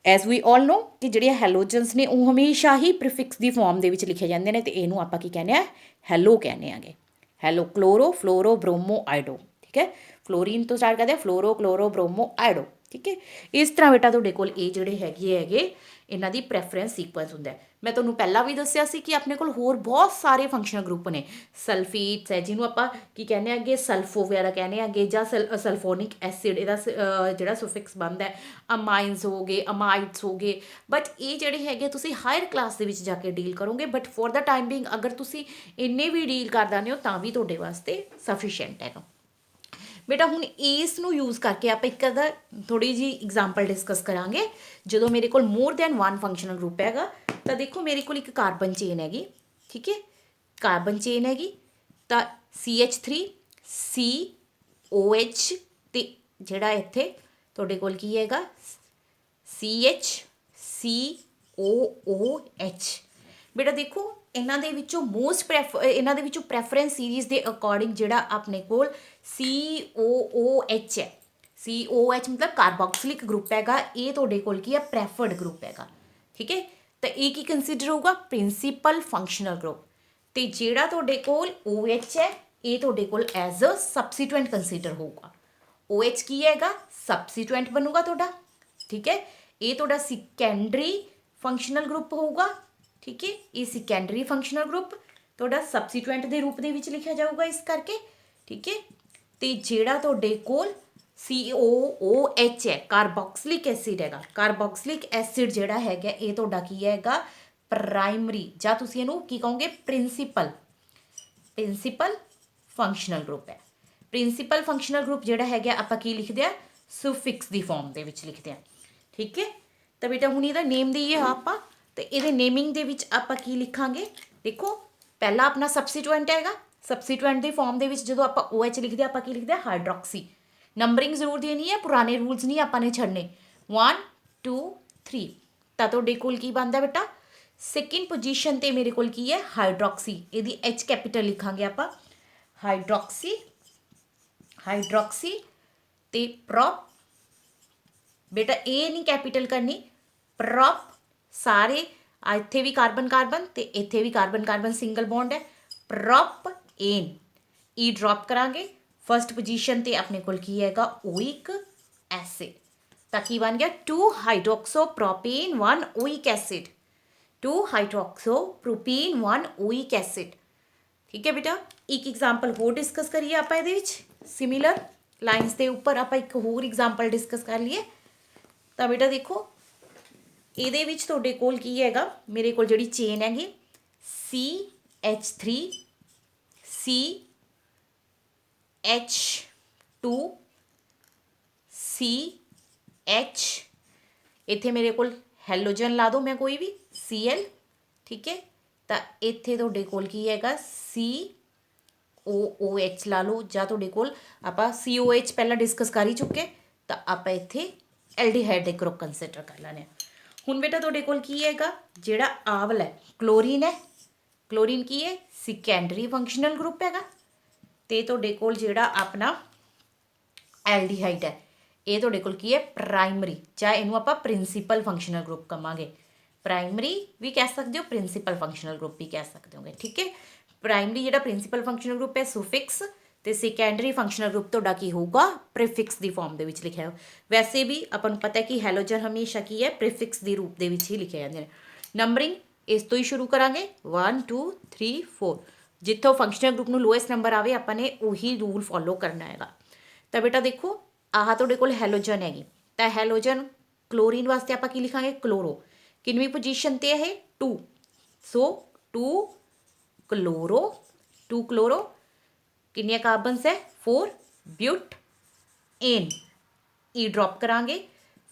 ਐਜ਼ ਵੀ ਆਲ ਨੋ ਕਿ ਜਿਹੜੀਆਂ ਹੈਲੋਜਨਸ ਨੇ ਉਹ ਹਮੇਸ਼ਾ ਹੀ ਪ੍ਰੀਫਿਕਸ ਦੀ ਫਾਰਮ ਦੇ ਵਿੱਚ ਲਿਖੇ ਜਾਂਦੇ ਨੇ, ਤੇ ਇਹਨੂੰ ਆਪਾਂ ਕੀ ਕਹਿੰਦੇ ਆ, ਹੈਲੋ ਕਹਿੰਦੇ ਆਗੇ। Halo, chloro, fluoro, bromo, iodo. ਠੀਕ ਹੈ। ਫਲੋਰੀਨ ਤੋਂ ਸਟਾਰਟ ਕਰਦੇ ਆ, ਫਲੋਰੋ, ਕਲੋਰੋ, ਬ੍ਰੋਮੋ, ਆਇਡੋ। ਠੀਕ ਹੈ। ਇਸ ਤਰ੍ਹਾਂ ਬੇਟਾ ਤੁਹਾਡੇ ਕੋਲ ਇਹ ਜਿਹੜੇ ਹੈਗੇ ਇਹਨਾਂ ਦੀ ਪ੍ਰੈਫਰੈਂਸ ਸੀਕੁਐਂਸ ਹੁੰਦਾ ਹੈ। ਮੈਂ ਤੁਹਾਨੂੰ ਪਹਿਲਾਂ ਵੀ ਦੱਸਿਆ ਸੀ ਕਿ ਆਪਣੇ ਕੋਲ ਹੋਰ ਬਹੁਤ ਸਾਰੇ ਫੰਕਸ਼ਨਲ ਗਰੁੱਪ ਨੇ। ਸਲਫੇਟਸ ਹੈ, ਜਿਹਨੂੰ ਆਪਾਂ ਕੀ ਕਹਿੰਦੇ ਆਗੇ, ਸਲਫੋ ਵਗੈਰਾ ਕਹਿੰਦੇ ਆਗੇ, ਜਾਂ ਸਲਫੋਨਿਕ ਐਸਿਡ, ਇਹਦਾ ਜਿਹੜਾ ਸੁਫਿਕਸ ਬਣਦਾ ਹੈ। ਅਮਾਈਨਸ ਹੋ ਗਏ, ਅਮਾਈਡਸ ਹੋ ਗਏ, ਬਟ ਇਹ ਜਿਹੜੇ ਹੈਗੇ ਤੁਸੀਂ ਹਾਇਰ ਕਲਾਸ ਦੇ ਵਿੱਚ ਜਾ ਕੇ ਡੀਲ ਕਰੋਗੇ। But for the time being ਅਗਰ ਤੁਸੀਂ ਇੰਨੇ ਵੀ ਡੀਲ ਕਰ ਦਿੰਦੇ ਹੋ ਤਾਂ ਵੀ ਤੁਹਾਡੇ ਵਾਸਤੇ ਸਫੀਸ਼ੀਐਂਟ ਹੈਗਾ ਬੇਟਾ। ਹੁਣ ਇਸ ਨੂੰ ਯੂਜ਼ ਕਰਕੇ ਆਪਾਂ ਇੱਕ ਅਦਾ ਥੋੜ੍ਹੀ ਜਿਹੀ ਐਗਜ਼ਾਮਪਲ ਡਿਸਕਸ ਕਰਾਂਗੇ। ਜਦੋਂ ਮੇਰੇ ਕੋਲ ਮੋਰ ਦੈਨ 1 ਫੰਕਸ਼ਨਲ ਗਰੁੱਪ ਹੈਗਾ, ਤਾਂ ਦੇਖੋ ਮੇਰੇ ਕੋਲ ਇੱਕ ਕਾਰਬਨ ਚੇਨ ਹੈਗੀ। ਠੀਕ ਹੈ। ਕਾਰਬਨ ਚੇਨ ਹੈਗੀ ਤਾਂ CH3 COH, ਤੇ ਜਿਹੜਾ ਇੱਥੇ ਤੁਹਾਡੇ ਕੋਲ ਕੀ ਹੈਗਾ CH COOH। ਬੇਟਾ ਦੇਖੋ ਇਹਨਾਂ ਦੇ ਵਿੱਚੋਂ ਇਹਨਾਂ ਦੇ ਵਿੱਚੋਂ ਪ੍ਰੈਫਰੈਂਸ ਸੀਰੀਜ਼ ਦੇ ਅਕੋਰਡਿੰਗ ਜਿਹੜਾ ਆਪਣੇ ਕੋਲ COOH ਹੈ, COOH ਮਤਲਬ ਕਾਰਬੋਕਸਿਲਿਕ ਗਰੁੱਪ ਹੈਗਾ, ਇਹ ਤੁਹਾਡੇ ਕੋਲ ਕੀ ਹੈ, ਪ੍ਰੈਫਰਡ ਗਰੁੱਪ ਹੈਗਾ। ਠੀਕ ਹੈ। ਤਾਂ ਇਹ ਕੀ ਕੰਸੀਡਰ ਹੋਊਗਾ, ਪ੍ਰਿੰਸੀਪਲ ਫੰਕਸ਼ਨਲ ਗਰੁੱਪ। ਤੇ ਜਿਹੜਾ ਤੁਹਾਡੇ ਕੋਲ OH ਹੈ, ਇਹ ਤੁਹਾਡੇ ਕੋਲ ਐਜ਼ ਅ ਸਬਸਟੀਟੂਐਂਟ ਕੰਸੀਡਰ ਹੋਊਗਾ। OH ਕੀ ਹੈਗਾ, ਸਬਸਟੀਟੂਐਂਟ ਬਣੂਗਾ ਤੁਹਾਡਾ, ਠੀਕ ਹੈ। ਇਹ ਤੁਹਾਡਾ ਸੈਕੰਡਰੀ ਫੰਕਸ਼ਨਲ ਗਰੁੱਪ ਹੋਊਗਾ, ਠੀਕ ਹੈ। ਇਹ ਸੈਕੰਡਰੀ ਫੰਕਸ਼ਨਲ ਗਰੁੱਪ ਤੁਹਾਡਾ ਸਬਸਟੀਟੂਐਂਟ ਦੇ ਰੂਪ ਦੇ ਵਿੱਚ ਲਿਖਿਆ ਜਾਊਗਾ ਇਸ ਕਰਕੇ, ਠੀਕ ਹੈ। ਤੇ ਜਿਹੜਾ ਤੁਹਾਡੇ ਕੋਲ COOH ਹੈ, ਕਾਰਬੋਕਸਿਲਿਕ ਐਸਿਡ ਹੈਗਾ, ਕਾਰਬੋਕਸਿਲਿਕ ਐਸਿਡ ਜਿਹੜਾ ਹੈਗਾ ਇਹ ਤੁਹਾਡਾ ਕੀ ਹੈਗਾ, ਪ੍ਰਾਇਮਰੀ, ਜਾਂ ਤੁਸੀਂ ਇਹਨੂੰ ਕੀ ਕਹੋਗੇ, ਪ੍ਰਿੰਸੀਪਲ ਫੰਕਸ਼ਨਲ ਗਰੁੱਪ ਹੈ। ਪ੍ਰਿੰਸੀਪਲ ਫੰਕਸ਼ਨਲ ਗਰੁੱਪ ਜਿਹੜਾ ਹੈਗਾ ਆਪਾਂ ਕੀ ਲਿਖਦੇ ਆ, ਸੁਫਿਕਸ ਦੀ ਫਾਰਮ ਦੇ ਵਿੱਚ ਲਿਖਦੇ ਆ, ਠੀਕ ਹੈ। ਤਾਂ ਬੇਟਾ ਹੁਣ ਇਹਦਾ ਨੇਮ ਦੇਈਏ ਆਪਾਂ, ਤੇ ਇਹਦੇ ਨੇਮਿੰਗ ਦੇ ਵਿੱਚ ਆਪਾਂ ਕੀ ਲਿਖਾਂਗੇ, ਦੇਖੋ ਪਹਿਲਾ ਆਪਣਾ ਸਬਸਟੀਟੂਐਂਟ ਹੈਗਾ, ਸਬਸਟੀਟੂਐਂਟ ਦੀ ਫਾਰਮ ਦੇ ਵਿੱਚ ਜਦੋਂ ਆਪਾਂ OH ਲਿਖਦੇ ਆਪਾਂ ਕੀ ਲਿਖਦੇ ਆ, ਹਾਈਡਰੋਕਸੀ। ਨੰਬਰਿੰਗ ਜ਼ਰੂਰ ਦੇਣੀ ਹੈ, ਪੁਰਾਣੇ ਰੂਲਸ ਨਹੀਂ ਆਪਾਂ ਨੇ ਛੱਡਨੇ, 1 2 3। ਤਾਂ ਤੁਹਾਡੇ ਕੋਲ ਕੀ ਬਣਦਾ ਬੇਟਾ, ਸੈਕਿੰਡ ਪੋਜੀਸ਼ਨ ਤੇ ਮੇਰੇ ਕੋਲ ਕੀ ਹੈ, ਹਾਈਡਰੋਕਸੀ। ਇਹਦੀ H ਕੈਪੀਟਲ ਲਿਖਾਂਗੇ ਆਪਾਂ, ਹਾਈਡਰੋਕਸੀ ਤੇ ਪ੍ਰੋਪ, ਬੇਟਾ ਇਹ ਨਹੀਂ ਕੈਪੀਟਲ ਕਰਨੀ, ਪ੍ਰੋਪ, ਸਾਰੇ ਇੱਥੇ ਵੀ ਕਾਰਬਨ ਕਾਰਬਨ ਤੇ ਇੱਥੇ ਵੀ ਕਾਰਬਨ ਕਾਰਬਨ ਸਿੰਗਲ ਬੌਂਡ ਹੈ, ਪ੍ਰੋਪੇਨ। E ਡ੍ਰੌਪ ਕਰਾਂਗੇ, ਫਸਟ ਪੋਜੀਸ਼ਨ ਤੇ ਆਪਣੇ ਕੋਲ ਕੀ ਹੈਗਾ, ਓਇਕ ਐਸਿਡ। ਤਾਂ ਕੀ ਬਣ ਗਿਆ, 2 ਹਾਈਡਰੋਕਸੋਪ੍ਰੋਪੇਨ 1 ਓਇਕ ਐਸਿਡ, 2 ਹਾਈਡਰੋਕਸੋਪ੍ਰੋਪੇਨ 1 ਓਇਕ ਐਸਿਡ, ਠੀਕ ਹੈ ਬੇਟਾ। ਇੱਕ ਐਗਜ਼ਾਮਪਲ ਹੋਰ ਡਿਸਕਸ ਕਰੀਏ ਆਪਾਂ ਇਹਦੇ ਵਿੱਚ, ਸਿਮਿਲਰ ਲਾਈਨਸ ਦੇ ਉੱਪਰ ਆਪਾਂ ਇੱਕ ਹੋਰ ਐਗਜ਼ਾਮਪਲ ਡਿਸਕਸ ਕਰ ਲਈਏ। ਤਾਂ ਬੇਟਾ ਦੇਖੋ ਇਹਦੇ ਵਿੱਚ ਤੁਹਾਡੇ ਕੋਲ ਕੀ ਹੈਗਾ, ਮੇਰੇ ਕੋਲ ਜਿਹੜੀ ਚੇਨ ਹੈਗੀ CH3 CH2 CH, ਇੱਥੇ ਮੇਰੇ ਕੋਲ ਹੈਲੋਜਨ ਲਾ ਦੋ ਮੈਂ ਕੋਈ ਵੀ, Cl, ਠੀਕ ਹੈ। ਤਾਂ ਇੱਥੇ ਤੁਹਾਡੇ ਕੋਲ ਕੀ ਹੈਗਾ, COOH ਲਾ ਲਓ, ਜਾਂ ਤੁਹਾਡੇ ਕੋਲ ਆਪਾਂ COH ਪਹਿਲਾਂ ਡਿਸਕਸ ਕਰ ਹੀ ਚੁੱਕੇ, ਤਾਂ ਆਪਾਂ ਇੱਥੇ ਐਲਡੀਹਾਈਡ ਦੇ ਗਰੁੱਪ ਕੰਸੀਡਰ ਕਰ ਲੈਣੇ ਆ। ਹੁਣ ਬੇਟਾ ਤੁਹਾਡੇ ਕੋਲ ਕੀ ਹੈਗਾ, ਜਿਹੜਾ ਆਹ ਵਾਲਾ ਕਲੋਰੀਨ ਹੈ, ਕਲੋਰੀਨ ਕੀ ਹੈ, ਸੈਕੰਡਰੀ ਫੰਕਸ਼ਨਲ ਗਰੁੱਪ ਹੈਗਾ। ਤੇ ਤੁਹਾਡੇ ਕੋਲ ਜਿਹੜਾ ਆਪਣਾ ਐਲਡੀਹਾਈਡ ਹੈ ਇਹ ਤੁਹਾਡੇ ਕੋਲ ਕੀ ਹੈ, ਪ੍ਰਾਇਮਰੀ, ਚਾਹੇ ਇਹਨੂੰ ਆਪਾਂ ਪ੍ਰਿੰਸੀਪਲ ਫੰਕਸ਼ਨਲ ਗਰੁੱਪ ਕਹਾਂਗੇ, ਪ੍ਰਾਇਮਰੀ ਵੀ ਕਹਿ ਸਕਦੇ ਹੋ, ਪ੍ਰਿੰਸੀਪਲ ਫੰਕਸ਼ਨਲ ਗਰੁੱਪ ਵੀ ਕਹਿ ਸਕਦੇ ਹੋਗੇ, ਠੀਕ ਹੈ। ਪ੍ਰਾਇਮਰੀ ਜਿਹੜਾ ਪ੍ਰਿੰਸੀਪਲ ਫੰਕਸ਼ਨਲ ਗਰੁੱਪ ਹੈ ਸੁਫਿਕਸ, ਤੇ ਸੈਕੰਡਰੀ ਫੰਕਸ਼ਨਲ ਗਰੁੱਪ ਤੁਹਾਡਾ ਕੀ ਹੋਊਗਾ, ਪ੍ਰੀਫਿਕਸ ਦੀ ਫਾਰਮ ਦੇ ਵਿੱਚ ਲਿਖਿਆ ਹੋਊ। ਵੈਸੇ ਵੀ ਆਪਾਂ ਨੂੰ ਪਤਾ ਹੈ ਕਿ ਹੈਲੋਜਨ ਹਮੇਸ਼ਾ ਕੀ ਹੈ, ਪ੍ਰੀਫਿਕਸ ਦੇ ਰੂਪ ਦੇ ਵਿੱਚ ਹੀ ਲਿਖੇ ਜਾਂਦੇ ਨੇ। ਨੰਬਰਿੰਗ ਇਸ ਤੋਂ ਹੀ ਸ਼ੁਰੂ ਕਰਾਂਗੇ, 1 2 3 4, ਜਿੱਥੋਂ ਫੰਕਸ਼ਨਲ ਗਰੁੱਪ ਨੂੰ ਲੋਐਸਟ ਨੰਬਰ ਆਵੇ ਆਪਾਂ ਨੇ ਉਹੀ ਰੂਲ ਫੋਲੋ ਕਰਨਾ ਹੈਗਾ। ਤਾਂ ਬੇਟਾ ਦੇਖੋ ਆਹ ਤੁਹਾਡੇ ਕੋਲ ਹੈਲੋਜਨ ਹੈਗੀ, ਤਾਂ ਹੈਲੋਜਨ ਕਲੋਰੀਨ ਵਾਸਤੇ ਆਪਾਂ ਕੀ ਲਿਖਾਂਗੇ, ਕਲੋਰੋ। ਕਿੰਨਵੀਂ ਪੋਜੀਸ਼ਨ ਤੇ ਇਹ 2, ਸੋ 2 ਕਲੋਰੋ, ਕਿੰਨੀਆਂ ਕਾਰਬਨਸ ਹੈ, 4 ਬਿਊਟੇਨ। E ਡ੍ਰੌਪ ਕਰਾਂਗੇ,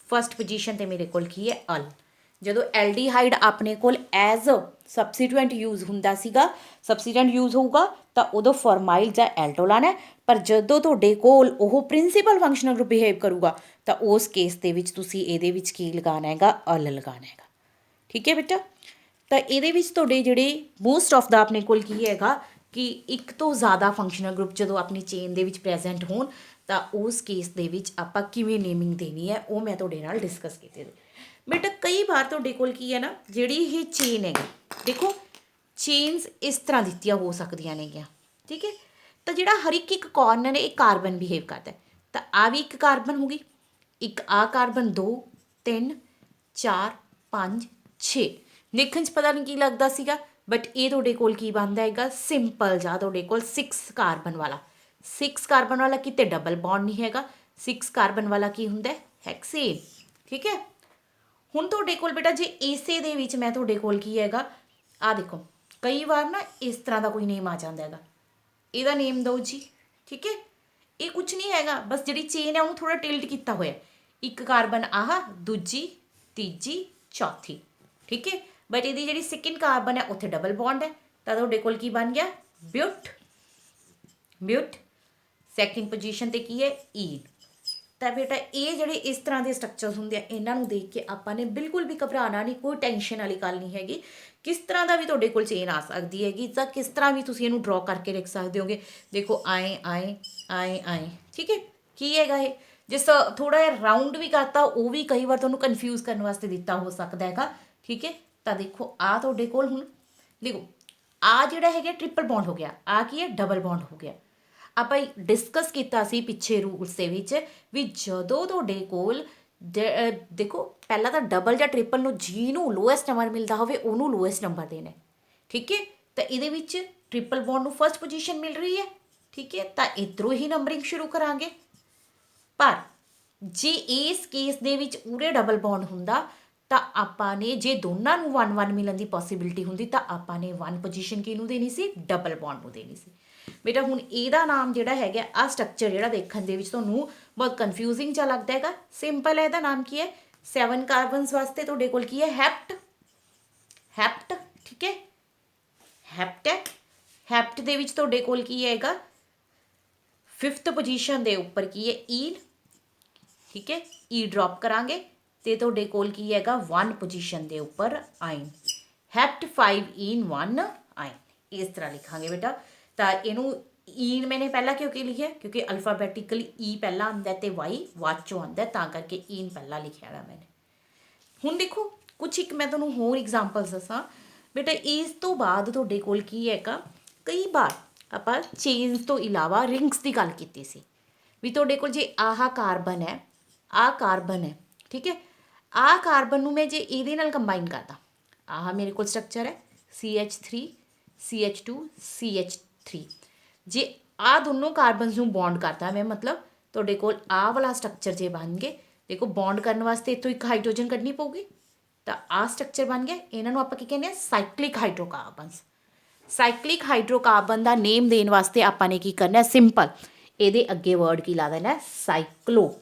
ਫਸਟ ਪੋਜੀਸ਼ਨ ਤੇ ਮੇਰੇ ਕੋਲ ਕੀ ਹੈ, ਅਲ। ਜਦੋਂ ਐਲਡੀਹਾਈਡ ਆਪਣੇ ਕੋਲ ਐਜ਼ ਸਬਸਟੀਟੂਐਂਟ ਯੂਜ਼ ਹੁੰਦਾ ਸੀਗਾ, ਸਬਸਟੀਟੂਐਂਟ ਯੂਜ਼ ਹੋਊਗਾ ਤਾਂ ਉਦੋਂ ਫਾਰਮਾਈਲ ਜਾਂ ਐਲਟੋ ਲਾਣਾ, ਪਰ ਜਦੋਂ ਤੁਹਾਡੇ ਕੋਲ ਉਹ ਪ੍ਰਿੰਸੀਪਲ ਫੰਕਸ਼ਨਲ ਗਰੁੱਪ ਬਿਹੇਵ ਕਰੂਗਾ ਤਾਂ ਉਸ ਕੇਸ ਦੇ ਵਿੱਚ ਤੁਸੀਂ ਇਹਦੇ ਵਿੱਚ ਕੀ ਲਗਾਉਣਾ ਹੈਗਾ, ਅਲ ਲਗਾਉਣਾ ਹੈਗਾ, ਠੀਕ ਹੈ ਬੇਟਾ। ਤਾਂ ਇਹਦੇ ਵਿੱਚ ਤੁਹਾਡੇ ਜਿਹੜੇ ਮੋਸਟ ਆਫ ਦਾ ਆਪਣੇ ਕੋਲ ਕੀ ਹੈਗਾ ਕਿ ਇੱਕ ਤੋਂ ਜ਼ਿਆਦਾ ਫੰਕਸ਼ਨਲ ਗਰੁੱਪ ਜਦੋਂ ਆਪਣੀ ਚੇਨ ਦੇ ਵਿੱਚ ਪ੍ਰੈਜ਼ੈਂਟ ਹੋਣ ਤਾਂ ਉਸ ਕੇਸ ਦੇ ਵਿੱਚ ਆਪਾਂ ਕਿਵੇਂ ਨੇਮਿੰਗ ਦੇਣੀ ਹੈ ਉਹ ਮੈਂ ਤੁਹਾਡੇ ਨਾਲ ਡਿਸਕਸ ਕੀਤੀ। ਬੇਟਾ ਕਈ ਵਾਰ ਤੁਹਾਡੇ ਕੋਲ ਕੀ ਹੈ ਨਾ, ਜਿਹੜੀ ਇਹ ਚੇਨ ਹੈਗੀ, ਦੇਖੋ ਚੇਨਸ ਇਸ ਤਰ੍ਹਾਂ ਦਿੱਤੀਆਂ ਹੋ ਸਕਦੀਆਂ ਨੇਗੀਆਂ, ਠੀਕ ਹੈ। ਤਾਂ ਜਿਹੜਾ ਹਰ ਇੱਕ ਕਾਰਨਰ ਹੈ ਇਹ ਕਾਰਬਨ ਬਿਹੇਵ ਕਰਦਾ, ਤਾਂ ਆ ਵੀ ਇੱਕ ਕਾਰਬਨ ਹੋ ਗਈ, ਇੱਕ ਆ ਕਾਰਬਨ 2 3 4 5 6, ਦੇਖਣ 'ਚ ਪਤਾ ਨਹੀਂ ਕੀ ਲੱਗਦਾ ਸੀਗਾ, ਬਟ ਇਹ ਤੁਹਾਡੇ ਕੋਲ ਕੀ ਬਣਦਾ ਹੈਗਾ, ਸਿੰਪਲ ਜਾਂ ਤੁਹਾਡੇ ਕੋਲ 6 ਕਾਰਬਨ ਵਾਲਾ, 6 ਕਾਰਬਨ ਵਾਲਾ ਕਿਤੇ ਡਬਲ ਬੌਂਡ ਨਹੀਂ ਹੈਗਾ, 6 ਕਾਰਬਨ ਵਾਲਾ ਕੀ ਹੁੰਦਾ, ਹੈਕਸੇਨ, ਠੀਕ ਹੈ। ਹੁਣ ਤੁਹਾਡੇ ਕੋਲ ਬੇਟਾ ਜੇ ਇਸੇ ਦੇ ਵਿੱਚ ਮੈਂ ਤੁਹਾਡੇ ਕੋਲ ਕੀ ਹੈਗਾ, ਆਹ ਦੇਖੋ ਕਈ ਵਾਰ ਨਾ ਇਸ ਤਰ੍ਹਾਂ ਦਾ ਕੋਈ ਨੇਮ ਆ ਜਾਂਦਾ ਹੈਗਾ, ਇਹਦਾ ਨੇਮ ਦਿਓ ਜੀ, ਠੀਕ ਹੈ। ਇਹ ਕੁਝ ਨਹੀਂ ਹੈਗਾ, ਬਸ ਜਿਹੜੀ ਚੇਨ ਹੈ ਉਹਨੂੰ ਥੋੜਾ ਟਿਲਟ ਕੀਤਾ ਹੋਇਆ, ਇੱਕ ਕਾਰਬਨ ਆਹ, ਦੂਜੀ ਤੀਜੀ ਚੌਥੀ, ਠੀਕ ਹੈ। ਬਟ ਇਹਦੀ ਜਿਹੜੀ ਸੈਕਿੰਡ ਕਾਰਬਨ ਹੈ ਉੱਥੇ ਡਬਲ ਬੌਂਡ ਹੈ, ਤਾਂ ਤੁਹਾਡੇ ਕੋਲ ਕੀ ਬਣ ਗਿਆ, ਬਿਊਟ। ਸੈਕਿੰਡ ਪੋਜੀਸ਼ਨ ਤੇ ਕੀ ਹੈ, ਈਨ। ਤਾਂ ਬੇਟਾ ਇਹ ਜਿਹੜੇ ਇਸ ਤਰ੍ਹਾਂ ਦੇ ਸਟਰਕਚਰਸ ਹੁੰਦੇ ਆ ਇਹਨਾਂ ਨੂੰ ਦੇਖ ਕੇ ਆਪਾਂ ਨੇ ਬਿਲਕੁਲ ਵੀ ਘਬਰਾਉਣਾ ਨਹੀਂ, ਕੋਈ ਟੈਨਸ਼ਨ ਵਾਲੀ ਗੱਲ ਨਹੀਂ ਹੈਗੀ। ਕਿਸ ਤਰ੍ਹਾਂ ਦਾ ਵੀ ਤੁਹਾਡੇ ਕੋਲ ਚੇਨ ਆ ਸਕਦੀ ਹੈਗੀ, ਜਾਂ ਕਿਸ ਤਰ੍ਹਾਂ ਵੀ ਤੁਸੀਂ ਇਹਨੂੰ ਡਰॉ ਕਰਕੇ ਲਿਖ ਸਕਦੇ ਹੋਗੇ, ਦੇਖੋ ਆਏ, ਠੀਕ ਹੈ। ਕੀ ਹੈਗਾ ਇਹ, ਜਿਸ ਥੋੜਾ ਜਿਹਾ ਰਾਊਂਡ ਵੀ ਕਰਤਾ ਉਹ ਵੀ ਕਈ ਵਾਰ ਤੁਹਾਨੂੰ ਕਨਫਿਊਜ਼ ਕਰਨ ਵਾਸਤੇ ਦਿੱਤਾ ਹੋ ਸਕਦਾ ਹੈਗਾ, ਠੀਕ ਹੈ। ਤਾਂ ਦੇਖੋ ਆ ਤੁਹਾਡੇ ਕੋਲ ਹੁਣ ਦੇਖੋ ਆ ਜਿਹੜਾ ਹੈਗਾ ਟ੍ਰਿਪਲ ਬੌਂਡ ਹੋ ਗਿਆ, ਆ ਕੀ ਹੈ, ਡਬਲ ਬੌਂਡ ਹੋ ਗਿਆ, ਆਪਾਂ ਡਿਸਕਸ ਕੀਤਾ ਸੀ ਪਿੱਛੇ ਰੂਲਸ ਦੇ ਵਿੱਚ ਵੀ ਜਦੋਂ ਤੁਹਾਡੇ ਕੋਲ ਦੇਖੋ ਪਹਿਲਾਂ ਤਾਂ ਡਬਲ ਜਾਂ ਟ੍ਰਿਪਲ ਨੂੰ ਜਿਹਨੂੰ ਲੋਐਸਟ ਨੰਬਰ ਮਿਲਦਾ ਹੋਵੇ ਉਹਨੂੰ ਲੋਐਸਟ ਨੰਬਰ ਦੇਣਾ ਹੈ। ਠੀਕ ਹੈ, ਤਾਂ ਇਹਦੇ ਵਿੱਚ ਟ੍ਰਿਪਲ ਬੌਂਡ ਨੂੰ ਫਸਟ ਪੋਜੀਸ਼ਨ ਮਿਲ ਰਹੀ ਹੈ। ਠੀਕ ਹੈ, ਤਾਂ ਇੱਧਰੋਂ ਹੀ ਨੰਬਰਿੰਗ ਸ਼ੁਰੂ ਕਰਾਂਗੇ। ਪਰ ਜੇ ਇਸ ਕੇਸ ਦੇ ਵਿੱਚ ਉਰੇ ਡਬਲ ਬੌਂਡ ਹੁੰਦਾ ਤਾਂ ਆਪਾਂ ਨੇ, ਜੇ ਦੋਨਾਂ ਨੂੰ 1-1 ਮਿਲਣ ਦੀ ਪੋਸੀਬਿਲਿਟੀ ਹੁੰਦੀ ਤਾਂ ਆਪਾਂ ਨੇ 1 ਪੋਜੀਸ਼ਨ ਕਿਹਨੂੰ ਦੇਣੀ ਸੀ, ਡਬਲ ਬੌਂਡ ਨੂੰ ਦੇਣੀ ਸੀ। ਬੇਟਾ ਹੁਣ ਇਹਦਾ ਨਾਮ ਜਿਹੜਾ ਹੈਗਾ, ਆਹ ਸਟਰਕਚਰ ਜਿਹੜਾ ਦੇਖਣ ਦੇ ਵਿੱਚ ਤੁਹਾਨੂੰ ਬਹੁਤ ਕਨਫਿਊਜ਼ਿੰਗ ਜਿਹਾ ਲੱਗਦਾ ਹੈਗਾ, ਸਿੰਪਲ ਹੈ। ਇਹਦਾ ਨਾਮ ਕੀ ਹੈ, 7 ਕਾਰਬਨਸ ਵਾਸਤੇ ਤੁਹਾਡੇ ਕੋਲ ਕੀ ਹੈ, ਹੈਪਟ। ਹੈਪਟ, ਠੀਕ ਹੈ, ਹੈਪਟ ਹੈ। ਹੈਪਟ ਦੇ ਵਿੱਚ ਤੁਹਾਡੇ ਕੋਲ ਕੀ ਹੈਗਾ, 5th ਪੋਜੀਸ਼ਨ ਦੇ ਉੱਪਰ ਕੀ ਹੈ, ਈਨ। ਠੀਕ ਹੈ, ਈ ਡ੍ਰੌਪ ਕਰਾਂਗੇ ਤੇ ਤੁਹਾਡੇ ਕੋਲ ਕੀ ਹੈਗਾ, 1 ਪੋਜੀਸ਼ਨ ਦੇ ਉੱਪਰ ਆਇਨ। ਹੈਪਟ 5 ਈਨ 1 ਆਇਨ, ਇਸ ਤਰ੍ਹਾਂ ਲਿਖਾਂਗੇ ਬੇਟਾ। ਤਾਂ ਇਹਨੂੰ ਈਨ ਮੈंने ਪਹਿਲਾਂ ਕਿਉਂ ਕੀ ਲਿਖਿਆ, ਕਿਉਂਕਿ ਅਲਫਾਬੈਟਿਕਲੀ ਈ ਪਹਿਲਾਂ ਆਉਂਦਾ ਤੇ ਵਾਈ ਬਾਅਦ ਚੋਂ ਆਉਂਦਾ, ਤਾਂ ਕਰਕੇ ਈਨ ਪਹਿਲਾਂ ਲਿਖਿਆ ਹੈ ਮੈंने। ਹੁਣ ਦੇਖੋ ਕੁਛ ਇੱਕ ਮੈਂ ਤੁਹਾਨੂੰ ਹੋਰ ਐਗਜ਼ਾਮਪਲਸ ਦੱਸਾਂ ਬੇਟਾ। ਇਸ ਤੋਂ ਬਾਅਦ ਤੁਹਾਡੇ ਕੋਲ ਕੀ ਹੈਗਾ, ਕਈ ਵਾਰ ਆਪਾਂ ਚੇਨਸ ਤੋਂ ਇਲਾਵਾ ਰਿੰਗਸ ਦੀ ਗੱਲ ਕੀਤੀ ਸੀ ਵੀ ਤੁਹਾਡੇ ਕੋਲ ਜੇ ਆਹ ਕਾਰਬਨ ਹੈ, ਆਹ ਕਾਰਬਨ ਹੈ, ਠੀਕ ਹੈ, ਆਹ ਕਾਰਬਨ ਨੂੰ ਮੈਂ ਜੇ ਇਹਦੇ ਨਾਲ ਕੰਬਾਈਨ ਕਰਦਾ, ਆਹ ਮੇਰੇ ਕੋਲ ਸਟਰਕਚਰ ਹੈ CH3 CH2 CH3, ਜੇ ਆਹ ਦੋਨੋਂ ਕਾਰਬਨਸ ਨੂੰ ਬੌਂਡ ਕਰਦਾ ਮੈਂ, ਮਤਲਬ ਤੁਹਾਡੇ ਕੋਲ ਆਹ ਵਾਲਾ ਸਟਰਕਚਰ ਜੇ ਬਣ ਗਏ। ਦੇਖੋ ਬੌਂਡ ਕਰਨ ਵਾਸਤੇ ਇੱਥੋਂ ਇੱਕ ਹਾਈਡਰੋਜਨ ਕੱਢਣੀ ਪਊਗੀ, ਤਾਂ ਆਹ ਸਟਰਕਚਰ ਬਣ ਗਿਆ। ਇਹਨਾਂ ਨੂੰ ਆਪਾਂ ਕੀ ਕਹਿੰਦੇ ਆ, ਸਾਈਕਲਿਕ ਹਾਈਡਰੋਕਾਰਬਨਸ। ਸਾਈਕਲਿਕ ਹਾਈਡਰੋਕਾਰਬਨ ਦਾ ਨੇਮ ਦੇਣ ਵਾਸਤੇ ਆਪਾਂ ਨੇ ਕੀ ਕਰਨਾ, ਸਿੰਪਲ ਇਹਦੇ ਅੱਗੇ ਵਰਡ ਕੀ ਲਾ ਦੇਣਾ, ਸਾਈਕਲੋ।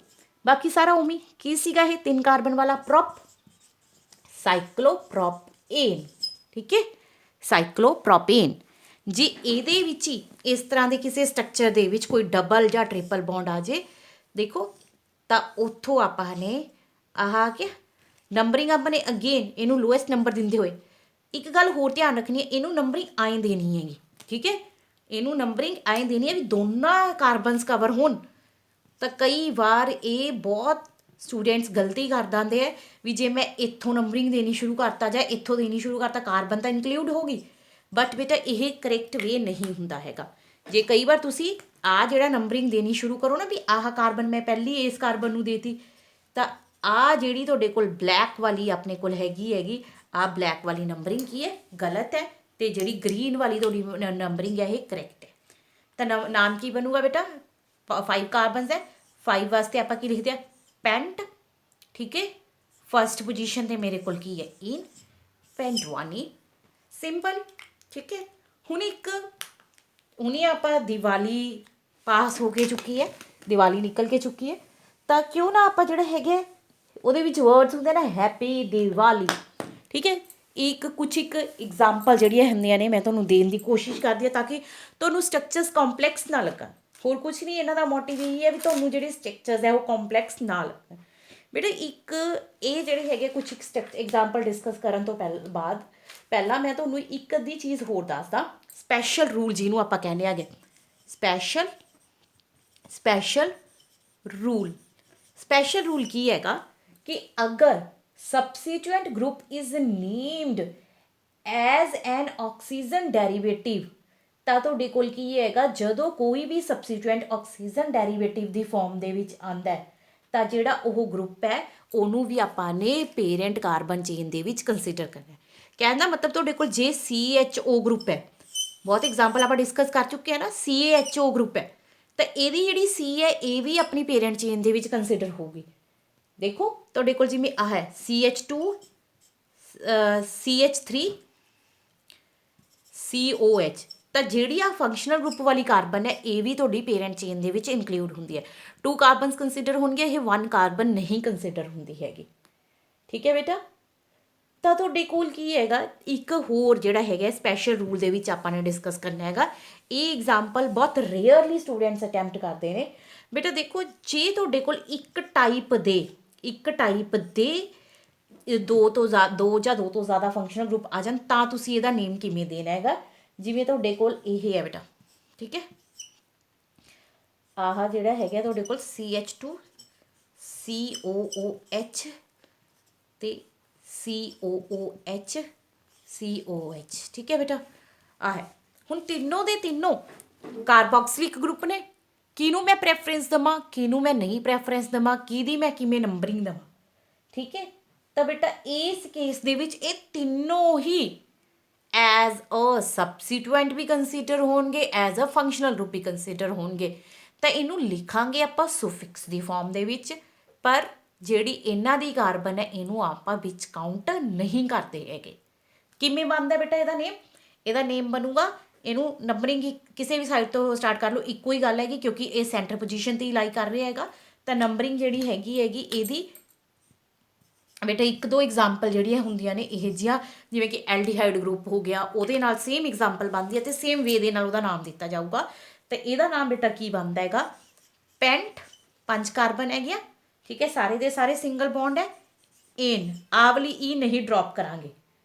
ਬਾਕੀ ਸਾਰਾ ਉਮੀ ਕੀ ਸੀਗਾ, ਇਹ 3 ਕਾਰਬਨ ਵਾਲਾ ਪ੍ਰੋਪ, ਸਾਈਕਲੋਪ੍ਰੋਪੇਨ। ਠੀਕ ਹੈ, ਸਾਈਕਲੋਪ੍ਰੋਪੇਨ। ਜੇ ਇਹਦੇ ਵਿੱਚ ਹੀ ਇਸ ਤਰ੍ਹਾਂ ਦੇ ਕਿਸੇ ਸਟਰਕਚਰ ਦੇ ਵਿੱਚ ਕੋਈ ਡਬਲ ਜਾਂ ਟ੍ਰਿਪਲ ਬੌਂਡ ਆ ਜੇ, ਦੇਖੋ ਤਾਂ ਉੱਥੋਂ ਆਪਾਂ ਨੇ ਆਹ ਕਿ ਨੰਬਰਿੰਗ ਆਪਾਂ ਨੇ ਅਗੇਨ ਇਹਨੂੰ ਲੋਐਸਟ ਨੰਬਰ ਦਿੰਦੇ ਹੋਏ ਇੱਕ ਗੱਲ ਹੋਰ ਧਿਆਨ ਰੱਖਣੀ ਹੈ, ਇਹਨੂੰ ਨੰਬਰਿੰਗ ਆਏਂ ਦੇਣੀ ਹੈਗੀ। ਠੀਕ ਹੈ, ਇਹਨੂੰ ਨੰਬਰਿੰਗ ਆਏਂ ਦੇਣੀ ਹੈ ਵੀ ਦੋਨਾਂ ਕਾਰਬਨਸ ਕਵਰ ਹੋਣ। ਤਾਂ ਕਈ ਵਾਰ ਇਹ ਬਹੁਤ ਸਟੂਡੈਂਟਸ ਗਲਤੀ ਕਰ ਦਿੰਦੇ ਹੈ ਵੀ ਜੇ ਮੈਂ ਇੱਥੋਂ ਨੰਬਰਿੰਗ ਦੇਣੀ ਸ਼ੁਰੂ ਕਰਤਾ ਜਾਂ ਇੱਥੋਂ ਦੇਣੀ ਸ਼ੁਰੂ ਕਰਤਾ, ਕਾਰਬਨ ਤਾਂ ਇਨਕਲੂਡ ਹੋ ਗਈ, ਬਟ ਬੇਟਾ ਇਹ ਕਰੈਕਟ ਵੇ ਨਹੀਂ ਹੁੰਦਾ ਹੈਗਾ। ਜੇ ਕਈ ਵਾਰ ਤੁਸੀਂ ਆਹ ਜਿਹੜਾ ਨੰਬਰਿੰਗ ਦੇਣੀ ਸ਼ੁਰੂ ਕਰੋ ਨਾ ਵੀ ਆਹ ਕਾਰਬਨ ਮੈਂ ਪਹਿਲੀ ਇਸ ਕਾਰਬਨ ਨੂੰ ਦੇਤੀ, ਤਾਂ ਆਹ ਜਿਹੜੀ ਤੁਹਾਡੇ ਕੋਲ ਬਲੈਕ ਵਾਲੀ ਆਪਣੇ ਕੋਲ ਹੈਗੀ ਆਹ ਬਲੈਕ ਵਾਲੀ ਨੰਬਰਿੰਗ ਕੀ ਹੈ, ਗਲਤ ਹੈ, ਤੇ ਜਿਹੜੀ ਗ੍ਰੀਨ ਵਾਲੀ ਤੁਹਾਡੀ ਨੰਬਰਿੰਗ ਹੈ ਇਹ ਕਰੈਕਟ ਹੈ। ਤਾਂ ਨਾਮ ਕੀ ਬਣੂਗਾ ਬੇਟਾ, 5 ਕਾਰਬਨਸ ਹੈ, 5 ਵਾਸਤੇ ਆਪਾਂ ਕੀ ਲਿਖਦੇ ਆ, ਪੈਂਟ। ਠੀਕ ਹੈ, ਫਸਟ ਪੋਜੀਸ਼ਨ ਤੇ ਮੇਰੇ ਕੋਲ ਕੀ ਹੈ, ਇਨ, ਪੈਂਟਵਾਨੀ, ਸਿੰਪਲ। ਠੀਕ ਹੈ, ਹੁਣੀ ਆਪਾਂ ਦੀਵਾਲੀ ਪਾਸ ਹੋ ਕੇ ਚੁੱਕੀ ਹੈ, ਦੀਵਾਲੀ ਨਿਕਲ ਕੇ ਚੁੱਕੀ ਹੈ, ਤਾਂ ਕਿਉਂ ਨਾ ਆਪਾਂ ਜਿਹੜਾ ਹੈਗੇ ਉਹਦੇ ਵਿੱਚ ਵਰਡਸ ਹੁੰਦੇ ਨਾ, ਹੈਪੀ ਦੀਵਾਲੀ। ਠੀਕ ਹੈ, ਕੁਛ ਐਗਜ਼ਾਮਪਲ ਜਿਹੜੀਆਂ ਹੁੰਦੀਆਂ ਨੇ ਮੈਂ ਤੁਹਾਨੂੰ ਦੇਣ ਦੀ ਕੋਸ਼ਿਸ਼ ਕਰਦੀ ਹਾਂ ਤਾਂ ਕਿ ਤੁਹਾਨੂੰ ਸਟਰਕਚਰਸ ਕੰਪਲੈਕਸ ਨਾ ਲੱਗਣ। ਹੋਰ ਕੁਛ ਨਹੀਂ, ਇਹਨਾਂ ਦਾ ਮੋਟਿਵ ਇਹ ਹੈ ਵੀ ਤੁਹਾਨੂੰ ਜਿਹੜੇ ਸਟਰਕਚਰਸ ਹੈ ਉਹ ਕੰਪਲੈਕਸ ਨਾ ਲੱਗਣ। ਬੇਟਾ ਇਹ ਜਿਹੜੇ ਹੈਗੇ ਕੁਛ ਐਗਜ਼ਾਮਪਲ ਡਿਸਕਸ ਕਰਨ ਤੋਂ ਪਹਿਲਾਂ ਮੈਂ ਤੁਹਾਨੂੰ ਇੱਕ ਅੱਧੀ ਚੀਜ਼ ਹੋਰ ਦੱਸਦਾ। ਸਪੈਸ਼ਲ ਰੂਲ ਜਿਹਨੂੰ ਆਪਾਂ ਕਹਿੰਦੇ ਹੈਗੇ, ਸਪੈਸ਼ਲ ਰੂਲ ਕੀ ਹੈਗਾ ਕਿ ਅਗਰ substituent group is named as an oxygen derivative, ਤਾਂ ਤੁਹਾਡੇ ਕੋਲ ਕੀ ਹੈਗਾ, ਜਦੋਂ ਕੋਈ ਵੀ ਸਬਸਟੀਟਿਊਐਂਟ ਆਕਸੀਜਨ ਡੈਰੀਵੇਟਿਵ ਦੀ ਫਾਰਮ ਦੇ ਵਿੱਚ ਆਉਂਦਾ ਹੈ ਤਾਂ ਜਿਹੜਾ ਉਹ ਗਰੁੱਪ ਹੈ ਉਹਨੂੰ ਵੀ ਆਪਾਂ ਨੇ ਪੇਰੈਂਟ ਕਾਰਬਨ ਚੇਨ ਦੇ ਵਿੱਚ ਕੰਸੀਡਰ ਕਰਨਾ। ਕਹਿਣ ਦਾ ਮਤਲਬ ਤੁਹਾਡੇ ਕੋਲ ਜੇ CHO ਗਰੁੱਪ ਹੈ, ਬਹੁਤ ਐਗਜ਼ਾਮਪਲ ਆਪਾਂ ਡਿਸਕਸ ਕਰ ਚੁੱਕੇ ਹਾਂ ਨਾ, CHO ਗਰੁੱਪ ਹੈ, ਤਾਂ ਇਹਦੀ ਜਿਹੜੀ C ਹੈ ਇਹ ਵੀ ਆਪਣੀ ਪੇਰੈਂਟ ਚੇਨ ਦੇ ਵਿੱਚ ਕੰਸੀਡਰ ਹੋਊਗੀ। ਦੇਖੋ ਤੁਹਾਡੇ ਕੋਲ ਜਿਵੇਂ ਆਹ ਹੈ CH2 CH3 COH, ਤਾਂ ਜਿਹੜੀ ਆ ਫੰਕਸ਼ਨਲ ਗਰੁੱਪ ਵਾਲੀ ਕਾਰਬਨ ਹੈ ਇਹ ਵੀ ਤੁਹਾਡੀ ਪੇਰੈਂਟ ਚੇਨ ਦੇ ਵਿੱਚ ਇਨਕਲੂਡ ਹੁੰਦੀ ਹੈ। 2 ਕਾਰਬਨਸ ਕੰਸੀਡਰ ਹੋਣਗੇ, ਇਹ 1 ਕਾਰਬਨ ਨਹੀਂ ਕੰਸੀਡਰ ਹੁੰਦੀ ਹੈਗੀ। ਠੀਕ ਹੈ ਬੇਟਾ, ਤਾਂ ਤੁਹਾਡੇ ਕੋਲ ਕੀ ਹੈਗਾ, ਇੱਕ ਹੋਰ ਜਿਹੜਾ ਹੈਗਾ ਸਪੈਸ਼ਲ ਰੂਲ ਦੇ ਵਿੱਚ ਆਪਾਂ ਨੇ ਡਿਸਕਸ ਕਰਨਾ ਹੈਗਾ। ਇਹ ਐਗਜ਼ਾਮਪਲ ਬਹੁਤ ਰੇਅਰਲੀ ਸਟੂਡੈਂਟਸ ਅਟੈਂਪਟ ਕਰਦੇ ਨੇ। ਬੇਟਾ ਦੇਖੋ, ਜੇ ਤੁਹਾਡੇ ਕੋਲ ਇੱਕ ਟਾਈਪ ਦੇ 2 ਜਾਂ 2 ਤੋਂ ਜ਼ਿਆਦਾ ਫੰਕਸ਼ਨਲ ਗਰੁੱਪ ਆ ਜਾਣ ਤਾਂ ਤੁਸੀਂ ਇਹਦਾ ਨੇਮ ਕਿਵੇਂ ਦੇਣਾ ਹੈਗਾ। ਜਿਵੇਂ ਤੁਹਾਡੇ ਕੋਲ ਇਹ ਹੈ ਬੇਟਾ, ਠੀਕ ਹੈ, ਆਹ ਜਿਹੜਾ ਹੈਗਾ ਤੁਹਾਡੇ ਕੋਲ CH2 COOH ਤੇ COOH। ਠੀਕ ਹੈ ਬੇਟਾ, ਆਹ ਹੈ। ਹੁਣ ਤਿੰਨੋਂ ਦੇ ਤਿੰਨੋਂ ਕਾਰਬੋਕਸਿਲਿਕ ਗਰੁੱਪ ਨੇ, ਕਿਹਨੂੰ ਮੈਂ ਪ੍ਰੈਫਰੈਂਸ ਦੇਵਾਂ, ਕਿਹਨੂੰ ਮੈਂ ਨਹੀਂ ਪ੍ਰੈਫਰੈਂਸ ਦੇਵਾਂ, ਕਿਹਦੀ ਮੈਂ ਕਿਵੇਂ ਨੰਬਰਿੰਗ ਦੇਵਾਂ। ਠੀਕ ਹੈ, ਤਾਂ ਬੇਟਾ ਇਸ ਕੇਸ ਦੇ ਵਿੱਚ ਇਹ ਤਿੰਨੋਂ ਹੀ ਐਜ਼ ਅ ਸਬਸਟੀਟੂਐਂਟ ਵੀ ਕੰਸੀਡਰ ਹੋਣਗੇ, ਐਜ਼ ਅ ਫੰਕਸ਼ਨਲ ਗਰੁੱਪ ਵੀ ਕੰਸੀਡਰ ਹੋਣਗੇ। ਤਾਂ ਇਹਨੂੰ ਲਿਖਾਂਗੇ ਆਪਾਂ ਸੁਫਿਕਸ ਦੀ ਫਾਰਮ ਦੇ ਵਿੱਚ, ਪਰ ਜਿਹੜੀ ਇਹਨਾਂ ਦੀ ਕਾਰਬਨ ਹੈ ਇਹਨੂੰ ਆਪਾਂ ਵਿੱਚ ਕਾਊਂਟ ਨਹੀਂ ਕਰਦੇ ਹੈਗੇ। ਕਿਵੇਂ ਬਣਦਾ ਬੇਟਾ ਇਹਦਾ ਨੇਮ? ਇਹਦਾ ਨੇਮ ਬਣੂਗਾ, ਇਹਨੂੰ ਨੰਬਰਿੰਗ ਕਿਸੇ ਵੀ ਸਾਈਡ ਤੋਂ ਸਟਾਰਟ ਕਰ ਲਓ, ਇੱਕੋ ਹੀ ਗੱਲ ਹੈਗੀ ਕਿਉਂਕਿ ਇਹ ਸੈਂਟਰ ਪੋਜੀਸ਼ਨ 'ਤੇ ਹੀ ਲਾਈ ਕਰ ਰਿਹਾ ਹੈਗਾ। ਤਾਂ ਨੰਬਰਿੰਗ ਜਿਹੜੀ ਹੈਗੀ ਇਹਦੀ ਬੇਟਾ ਇੱਕ ਦੋ ਐਗਜ਼ਾਮਪਲ ਜਿਹੜੀਆਂ ਹੁੰਦੀਆਂ ਨੇ ਇਹ ਜਿਹੀਆਂ, ਜਿਵੇਂ ਕਿ ਐਲਡੀਹਾਈਡ ਗਰੁੱਪ ਹੋ ਗਿਆ, ਉਹਦੇ ਨਾਲ ਸੇਮ ਐਗਜ਼ਾਮਪਲ ਬਣਦੀ ਹੈ ਅਤੇ ਸੇਮ ਵੇ ਦੇ ਨਾਲ ਉਹਦਾ ਨਾਮ ਦਿੱਤਾ ਜਾਊਗਾ। ਅਤੇ ਇਹਦਾ ਨਾਮ ਬੇਟਾ ਕੀ ਬਣਦਾ ਹੈਗਾ? ਪੈਂਟ, 5 ਕਾਰਬਨ ਹੈਗੀਆਂ, ਠੀਕ ਹੈ, ਸਾਰੇ ਦੇ ਸਾਰੇ ਸਿੰਗਲ ਬੌਂਡ ਹੈ। ਏਨ, ਆਹ ਵਾਲੀ ਈ ਨਹੀਂ ਡਰੋਪ ਕਰਾਂਗੇ,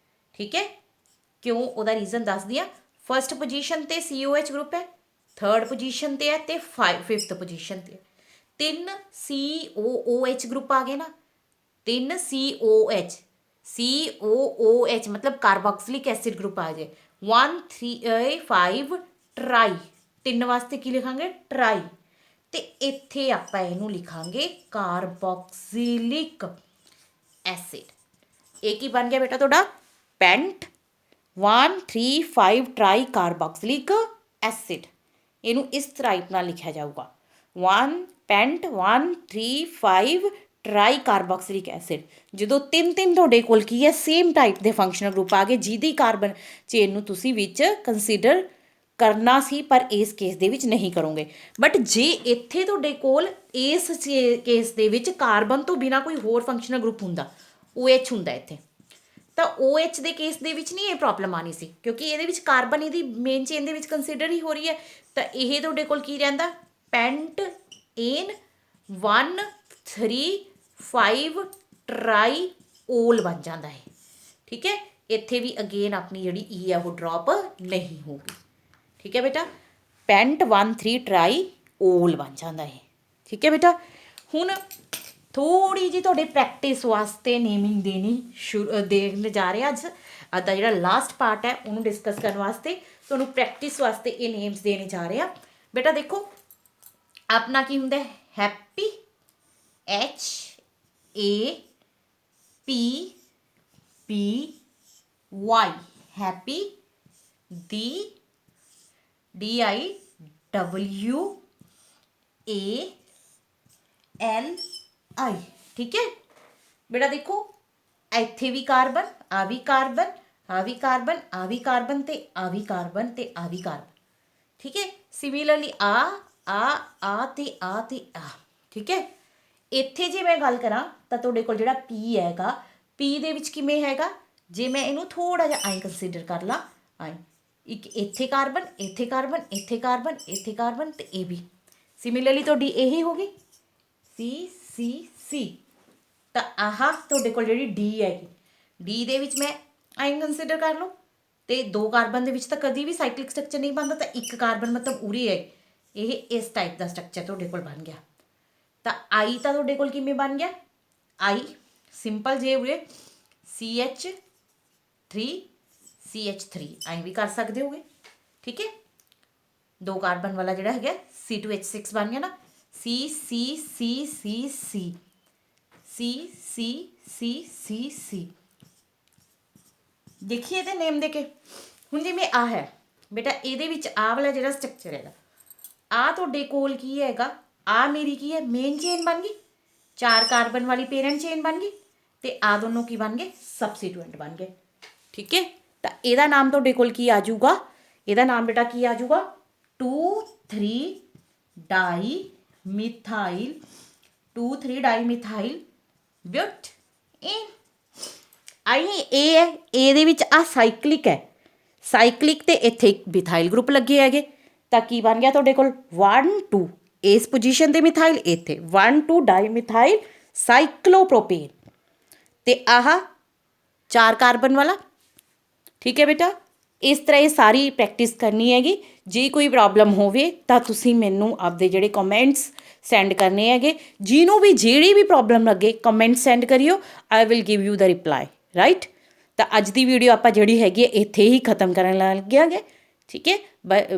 ਠੀਕ ਹੈ, ਕਿਉਂ? ਉਹਦਾ ਰੀਜ਼ਨ ਦੱਸਦੀ ਆ। ਫਸਟ ਪੋਜੀਸ਼ਨ 'ਤੇ COH ਗਰੁੱਪ ਹੈ, ਥਰਡ ਪੋਜੀਸ਼ਨ 'ਤੇ ਹੈ ਅਤੇ ਫਿਫਥ ਪੋਜੀਸ਼ਨ 'ਤੇ। 3 COOH ਗਰੁੱਪ ਆ ਗਏ ਨਾ, 3 COOH ਮਤਲਬ ਕਾਰਬੋਕਸਿਲਿਕ ਐਸਿਡ ਗਰੁੱਪ ਆ ਜਾਏ। 1 3 5 ਟਰਾਈ, 3 ਵਾਸਤੇ ਕੀ ਲਿਖਾਂਗੇ? ਟਰਾਈ। ਅਤੇ ਇੱਥੇ ਆਪਾਂ ਇਹਨੂੰ ਲਿਖਾਂਗੇ ਕਾਰਬੋਕਸਿਲਿਕ ਐਸਿਡ। ਇਹ ਕੀ ਬਣ ਗਿਆ ਬੇਟਾ ਤੁਹਾਡਾ? Pent 1 3 5 tri carboxylic acid. ਇਹਨੂੰ ਇਸ ਟਾਈਪ ਨਾਲ ਲਿਖਿਆ ਜਾਊਗਾ, 1 ਪੈਂਟ 1 3 5 ਟਰਾਈ ਕਾਰਬੋਕਸਿਲਿਕ ਐਸਿਡ। ਜਦੋਂ ਤਿੰਨ ਤੁਹਾਡੇ ਕੋਲ ਕੀ ਹੈ? ਸੇਮ ਟਾਈਪ ਦੇ ਫੰਕਸ਼ਨਲ ਗਰੁੱਪ ਆ ਗਏ ਜਿਹਦੀ ਕਾਰਬਨ ਚੇਨ ਨੂੰ ਤੁਸੀਂ ਵਿੱਚ ਕੰਸੀਡਰ ਕਰਨਾ ਸੀ, ਪਰ ਇਸ ਕੇਸ ਦੇ ਵਿੱਚ ਨਹੀਂ ਕਰੋਗੇ। ਬਟ ਜੇ ਇੱਥੇ ਤੁਹਾਡੇ ਕੋਲ ਇਸ ਕੇਸ ਦੇ ਵਿੱਚ ਕਾਰਬਨ ਤੋਂ ਬਿਨਾਂ ਕੋਈ ਹੋਰ ਫੰਕਸ਼ਨਲ ਗਰੁੱਪ ਹੁੰਦਾ, OH ਹੁੰਦਾ ਇੱਥੇ, ਤਾਂ OH ਦੇ ਕੇਸ ਦੇ ਵਿੱਚ ਨਹੀਂ ਇਹ ਪ੍ਰੋਬਲਮ ਆਣੀ ਸੀ, ਕਿਉਂਕਿ ਇਹਦੇ ਵਿੱਚ ਕਾਰਬਨ ਇਹਦੀ ਮੇਨ ਚੇਨ ਦੇ ਵਿੱਚ ਕੰਸੀਡਰ ਹੀ ਹੋ ਰਹੀ ਹੈ। ਤਾਂ ਇਹ ਤੁਹਾਡੇ ਕੋਲ ਕੀ ਰਹਿੰਦਾ? ਪੈਂਟ ਏਨ 1 3 5 ਟਰਾਈ ਓਲ ਬਣ ਜਾਂਦਾ ਹੈ। ਠੀਕ ਹੈ, ਇੱਥੇ ਵੀ ਅਗੇਨ ਆਪਣੀ ਜਿਹੜੀ ਈ ਹੈ ਉਹ ਡਰੋਪ ਨਹੀਂ ਹੋਊਗੀ। ਠੀਕ ਹੈ ਬੇਟਾ, ਪੈਂਟ 1 3 ਟਰਾਈ ਓਲ ਬਣ ਜਾਂਦਾ ਹੈ। ਠੀਕ ਹੈ ਬੇਟਾ, ਹੁਣ ਥੋੜ੍ਹੀ ਜਿਹੀ ਤੁਹਾਡੇ ਪ੍ਰੈਕਟਿਸ ਵਾਸਤੇ ਨੇਮਿੰਗ ਦੇਣ ਜਾ ਰਹੇ ਅੱਜ ਦਾ ਜਿਹੜਾ ਲਾਸਟ ਪਾਰਟ ਹੈ ਉਹਨੂੰ ਡਿਸਕਸ ਕਰਨ ਵਾਸਤੇ ਤੁਹਾਨੂੰ ਪ੍ਰੈਕਟਿਸ ਵਾਸਤੇ ਇਹ ਨੇਮਸ ਦੇਣੇ ਜਾ ਰਹੇ ਆ। ਬੇਟਾ ਦੇਖੋ, ਆਪਣਾ ਕੀ ਹੁੰਦਾ? Happy HAPPY, happy DIWALI। ਠੀਕ ਹੈ ਬੇਟਾ, ਦੇਖੋ ਇੱਥੇ ਵੀ ਕਾਰਬਨ, ਆ ਵੀ ਕਾਰਬਨ, ਆ ਵੀ ਕਾਰਬਨ, ਆ ਵੀ ਕਾਰਬਨ ਤੇ ਆ ਵੀ ਕਾਰਬਨ ਤੇ ਆ ਵੀ ਕਾਰਬਨ। ਠੀਕ ਹੈ, ਸਿਮਿਲਰਲੀ ਆ ਤੇ ਆ ਤੇ ਆ। ਠੀਕ ਹੈ, ਇੱਥੇ ਜੇ ਮੈਂ ਗੱਲ ਕਰਾਂ ਤਾਂ ਤੁਹਾਡੇ ਕੋਲ ਜਿਹੜਾ P ਹੈਗਾ, P ਦੇ ਵਿੱਚ ਕਿਵੇਂ ਹੈਗਾ? ਜੇ ਮੈਂ ਇਹਨੂੰ ਥੋੜ੍ਹਾ ਜਿਹਾ ਆਈ ਕੰਸੀਡਰ ਕਰ ਲਾਂ, ਆਈ ਇੱਕ ਇੱਥੇ ਕਾਰਬਨ, ਇੱਥੇ ਕਾਰਬਨ, ਇੱਥੇ ਕਾਰਬਨ, ਇੱਥੇ ਕਾਰਬਨ ਤੇ ਇਹ ਵੀ। ਸਿਮਿਲਰਲੀ ਤੁਹਾਡੀ ਇਹ ਹੋ ਗਈ C। ਤਾਂ ਆਹ ਤੁਹਾਡੇ ਕੋਲ ਜਿਹੜੀ D ਹੈਗੀ, D ਦੇ ਵਿੱਚ ਮੈਂ ਆਇਨ ਕੰਸੀਡਰ ਕਰ ਲਓ, ਅਤੇ 2 ਕਾਰਬਨ ਦੇ ਵਿੱਚ ਤਾਂ ਕਦੀ ਵੀ ਸਾਈਕਲਿਕ ਸਟਰਕਚਰ ਨਹੀਂ ਬਣਦਾ, ਤਾਂ 1 ਕਾਰਬਨ ਮਤਲਬ ਉਰੇ ਹੈ, ਇਹ ਇਸ ਟਾਈਪ ਦਾ ਸਟਰਕਚਰ ਤੁਹਾਡੇ ਕੋਲ ਬਣ ਗਿਆ। ਤਾਂ I ਤਾਂ ਤੁਹਾਡੇ ਕੋਲ ਕਿਵੇਂ ਬਣ ਗਿਆ? I ਸਿੰਪਲ ਜੇ ਉਰੇ CH3 ਆਈ ਵੀ ਕਰ ਸਕਦੇ ਹੋਗੇ। ਠੀਕ ਹੈ, 2 ਕਾਰਬਨ ਵਾਲਾ ਜਿਹੜਾ ਹੈਗਾ C2H6 ਬਣ ਗਿਆ ਨਾ, C। ਦੇਖੀਏ ਤੇ ਨੇਮ ਦੇ ਕੇ। ਹੁਣ ਜਿਵੇਂ ਆ ਹੈ ਬੇਟਾ, ਇਹਦੇ ਵਿੱਚ ਆਹ ਵਾਲਾ ਜਿਹੜਾ ਸਟਰਕਚਰ ਹੈਗਾ, ਆਹ ਤੁਹਾਡੇ ਕੋਲ ਕੀ ਹੈਗਾ? ਆਹ ਮੇਰੀ ਕੀ ਹੈ? ਮੇਨ ਚੇਨ ਬਣ ਗਈ, 4 ਕਾਰਬਨ ਵਾਲੀ ਪੇਰੈਂਟ ਚੇਨ ਬਣ ਗਈ, ਤੇ ਆਹ ਦੋਨੋਂ ਕੀ ਬਣ ਗਏ? ਸਬਸਟੀਟੂਐਂਟ ਬਣ ਗਏ। ਠੀਕ ਹੈ, ਤਾਂ ਇਹਦਾ ਨਾਮ ਤੁਹਾਡੇ ਕੋਲ ਕੀ ਆ ਜਾਊਗਾ? ਇਹਦਾ ਨਾਮ ਬੇਟਾ ਕੀ ਆ ਜਾਊਗਾ? 2,3 ਡਾਈਮਿਥਾਈਲ ਬਿਊਟੇਨ। ਆਈ ਇਹ ਹੈ, ਇਹਦੇ ਵਿੱਚ ਆ ਸਾਈਕਲਿਕ ਹੈ, ਸਾਈਕਲਿਕ ਤੇ ਇੱਥੇ ਇੱਕ ਮਿਥਾਈਲ ਗਰੁੱਪ ਲੱਗੇ ਹੈਗੇ। ਤਾਂ ਕੀ ਬਣ ਗਿਆ ਤੁਹਾਡੇ ਕੋਲ? 1 2 ਇਸ ਪੋਜੀਸ਼ਨ ਤੇ ਮਿਥਾਈਲ, ਇੱਥੇ 1 2 ਡਾਈਮਿਥਾਈਲ ਸਾਈਕਲੋਪ੍ਰੋਪੇਨ, ਤੇ ਆਹ 4 ਕਾਰਬਨ ਵਾਲਾ। ਠੀਕ ਹੈ ਬੇਟਾ, ਇਸ ਤਰ੍ਹਾਂ ਇਹ ਸਾਰੀ ਪ੍ਰੈਕਟਿਸ ਕਰਨੀ ਹੈਗੀ। ਜੇ ਕੋਈ ਪ੍ਰੋਬਲਮ ਹੋਵੇ ਤਾਂ ਤੁਸੀਂ ਮੈਨੂੰ ਆਪਦੇ ਜਿਹੜੇ ਕਮੈਂਟਸ ਸੈਂਡ ਕਰਨੇ ਹੈਗੇ, ਜਿਹਨੂੰ ਵੀ ਜਿਹੜੀ ਵੀ ਪ੍ਰੋਬਲਮ ਲੱਗੇ ਕਮੈਂਟ ਸੈਂਡ ਕਰਿਓ, I will give you the reply. Right, ਤਾਂ ਅੱਜ ਦੀ ਵੀਡੀਓ ਆਪਾਂ ਜਿਹੜੀ ਹੈਗੀ ਹੈ ਇੱਥੇ ਹੀ ਖ਼ਤਮ ਕਰਨ ਲੱਗੇ ਹੈਗੇ। ਠੀਕ ਹੈ,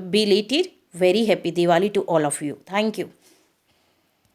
B ਲੇਟਿਡ। very happy Diwali to all of you. Thank you.